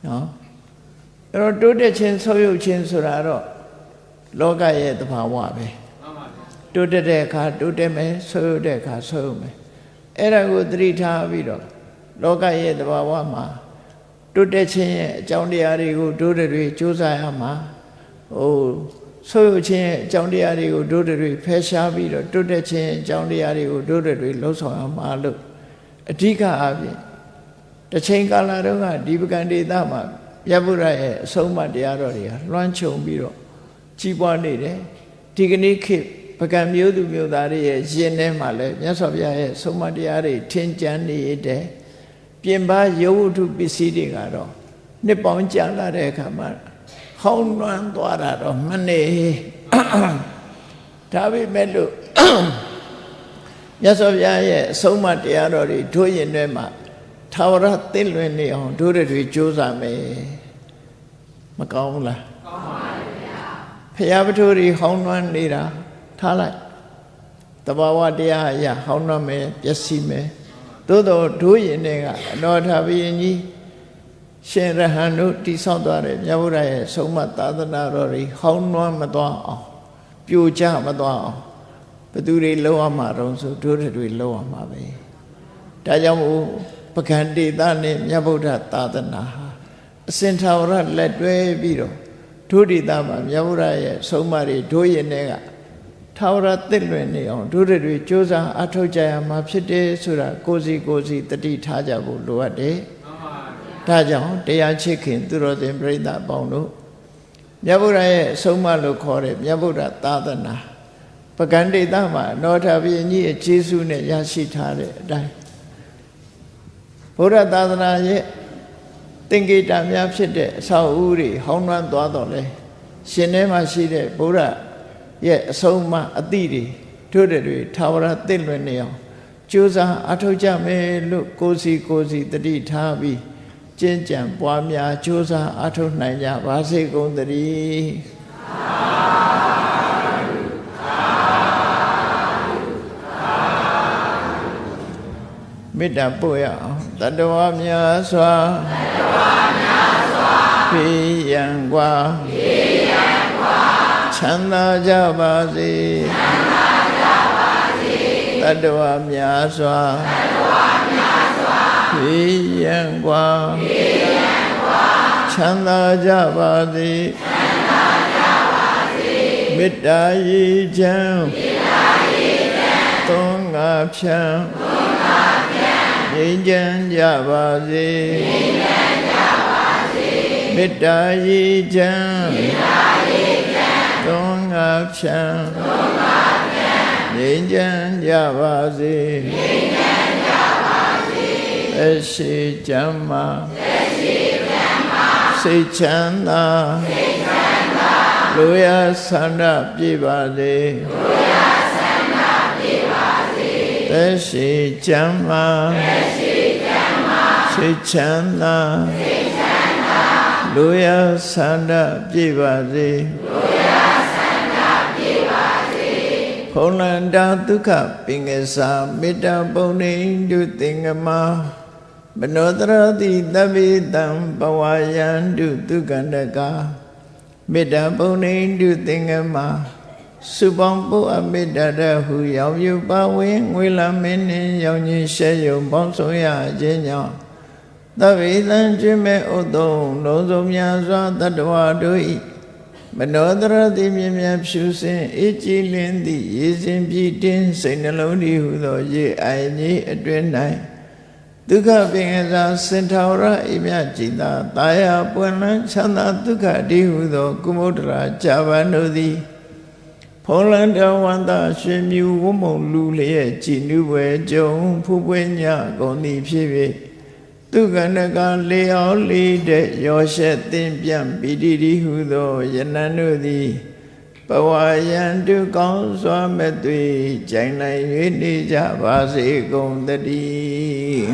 နော်အဲ့တော့တိုးတက်ခြင်းဆုပ်ယုပ်ခြင်းဆိုတာတော့လောကရဲ့သဘာဝပဲတိုးတက်တဲ့အခါတိုးတက်မယ်ဆုပ်ယုပ်တဲ့အခါဆုပ်ယုပ်မယ်အဲ့ဒါကိုသတိထားပြီးတော့လောကရဲ့သဘာဝမှာတိုးတက်ခြင်းရဲ့အကြောင်းတရားတွေကိုဒုဒတွေကြိုးစားရမှာဆုပ်ယုပ်ခြင်းရဲ့အကြောင်းတရားတွေကိုဒုဒတွေဖယ်ရှားပြီးတော့တိုးတက်ခြင်းအကြောင်းတရားတွေကိုဒုဒတွေလှုပ်ဆောင်ရမှာလို့အဓိကအပြင်တစ်ချိန်ကာလတုန်းကဒီပကံဒေသမှာမြတ်ဗုဒ္ဓရဲ့အဆုံးအမတရားတော်တွေဟာလွှမ်းခြုံပြီးတော့ကြီးပွားနေတယ်ဒီကနေ့ခေတ်ပကံမျိုးသူမျိုးသားတွေရဲ့ရင်ထဲမှာလည်းမြတ်စွာဘုရားရဲ့ဆုံးမတရားတွေထင်ကြံနေတယ်ပြင်ပရုပ်ဝတ္ထုပစ္စည်းတွေကတော့နှစ်ပေါင်းကြာလာတဲ့အခါမှာဟောင်းလွှမ်းသွားတာတော့မနေဒါပေမဲ့လို့မြတ်စွာဘုရားရဲ့အဆုံးအမတရားတော်တွေတို့ရင်ထဲမှာထာဝရသိလွင်နေအောင်တို့တွေကြိုးစားမယ်မကောင်းဘူးလားကောင်းပါဘူးဗျာဖရာပထိုးတွေဟောင်းနှွမ်းနေတာထားလိုက်တဘာဝတရားအရာဟောင်းနှွမ်းမယ်ပျက်စီးမယ်သို့တော့တို့ရင်တွေကအနောထဘုရင်ကြီးရှင်ရဟန်းတို့တိဆောက်သွားတဲ့မြတ်ဗုဒ္ဓရဲ့ဆုံးမသာသနာတော်တွေဟောင်းနှွမ်းမသွားအောင်ပြိုကျမသွားအောင်ဘသူတွေလုံးဝမှာတော့ဆိုတို့တွေလုံးဝမှာပဲဒါကြောင့်မို့ပကံဒေသနဲ့မြတ်ဗုဒ္ဓသာသနာဟာအစင်ထာဝရလက်တွဲပြီးတော့ဒုဒေသမှာမြတ်ဗုဒ္ဓရဲ့ဆုံးမတွေဒုရင်တွေကထာဝရသစ်လွင်နေအောင်ဒုတွေကြိုးစားအထောက်ကြရမှာဖြစ်တယ်ဆိုတာကိုယ်စီတတိထားကြဖို့လိုအပ်တယ်။ဒါကြောင့်တရားချစ်ခင်သူတော်စင်ပြိဿအပေါင်းတို့မြတ်ဗုဒ္ဓရဲ့ဆုံးမလို့ခေါ်တဲ့မြတ်ဗုဒ္ဓသာသနာပကံဒေသမှာနောထဘုရင်ကြီးရဲ့ကျေးဇူးနဲ့ရရှိထားတဲ့အတိုင်းဘုရားသာသနာရဲ့သင်္ကေတများဖြစ်တဲ့အဆောက်အဦတွေဟောင်းနှွမ်းသွားတော့လဲရှင်ထဲမှာရှိတဲ့ဘုရားရဲ့အဆုံးအမအတိတွေတို့တွေထာဝရသစ်လွင်နေအောင်ကြိုးစားအထောက်ကြမယ်လို့ကိုယ်စီတတိထားပြီးကျင့်ကြံပွားများကြိုးစားအထောက်နိုင်ကြပါစေကုန်သတည်းမေတ္တာပို့ရအောင်တတဝများစွာဖေးရန်กว่าချမ်းသာကြပါစေတတဝများစွာဖေးရန်กว่าချမ်းသာကြပါစေမေတ္တာရည်ချမ်းသုံးငါ ဖြံငြိမ်းချမ်းကြပါစေမေတ္တာရေချမ်းသုံးငါဖြံငြိမ်းချမ်းကြပါစေအရှိချမ်းမာစိတ်ချမ်းသာလူရဆန္ဒပြည့်ပါစေသက်ရှိချမ်းမာစိတ်ချမ်းသာလူရဆန္ဒပြည့်ပါစေဖုံလန္တာဒုက္ခပင်ကစားမေတ္တာပုံနေတုသင်္ကမမနောတရတိတပိတံဘဝယန္တုဒုက္ခန္တကာမေတ္တာပုံနေတုသင်္ကမစုပေါင်းပုအမေတ္တာတဟုရောက်ယူပါဝင်ငွေလာမင်းနှင့်ရောင်ကြီးရှဲယုံပေါင်းဆုံးရခြင်းကြောင့်သဗ္ဗေသံကျွေးမဲ့ဥသုံးလုံးစုံများစွာတတ္တဝါတို့၏မနောတရတိမြင်မြတ်ဖြူစင်အေးကြည်လင်းသည့်ရေစင်ပြည့်တင်းစိတ်နှလုံးဤဟုသောရေအိုင်ကြီးအတွင်၌ဒုက္ခပင်ကစားစင်ထာဝရအိမြจิตာတာယာပွင့်လန်းချမ်းသာဒုက္ခတည်းဟုသောကုမုဒ္ဒရာဇာဗန်တို့သည်ဖုံးလန်းတော်ဝန္တာရွှင်မြူဝမုံလူလျက်ကြည်နုွယ်ကြုံဖူးပွင့်ညကုန်သည်ဖြစ်၍ဒုက္ခန္တကလေအောင်လေးတဲ့ရောရှက်သင်ပြန်ပိတိတိဟုသောယနံတို့သည်ဘဝယံတုကောင်းစွာမဲ့သွေကြိုင်နိုင်၍နေကြပါစေကုန်တည်း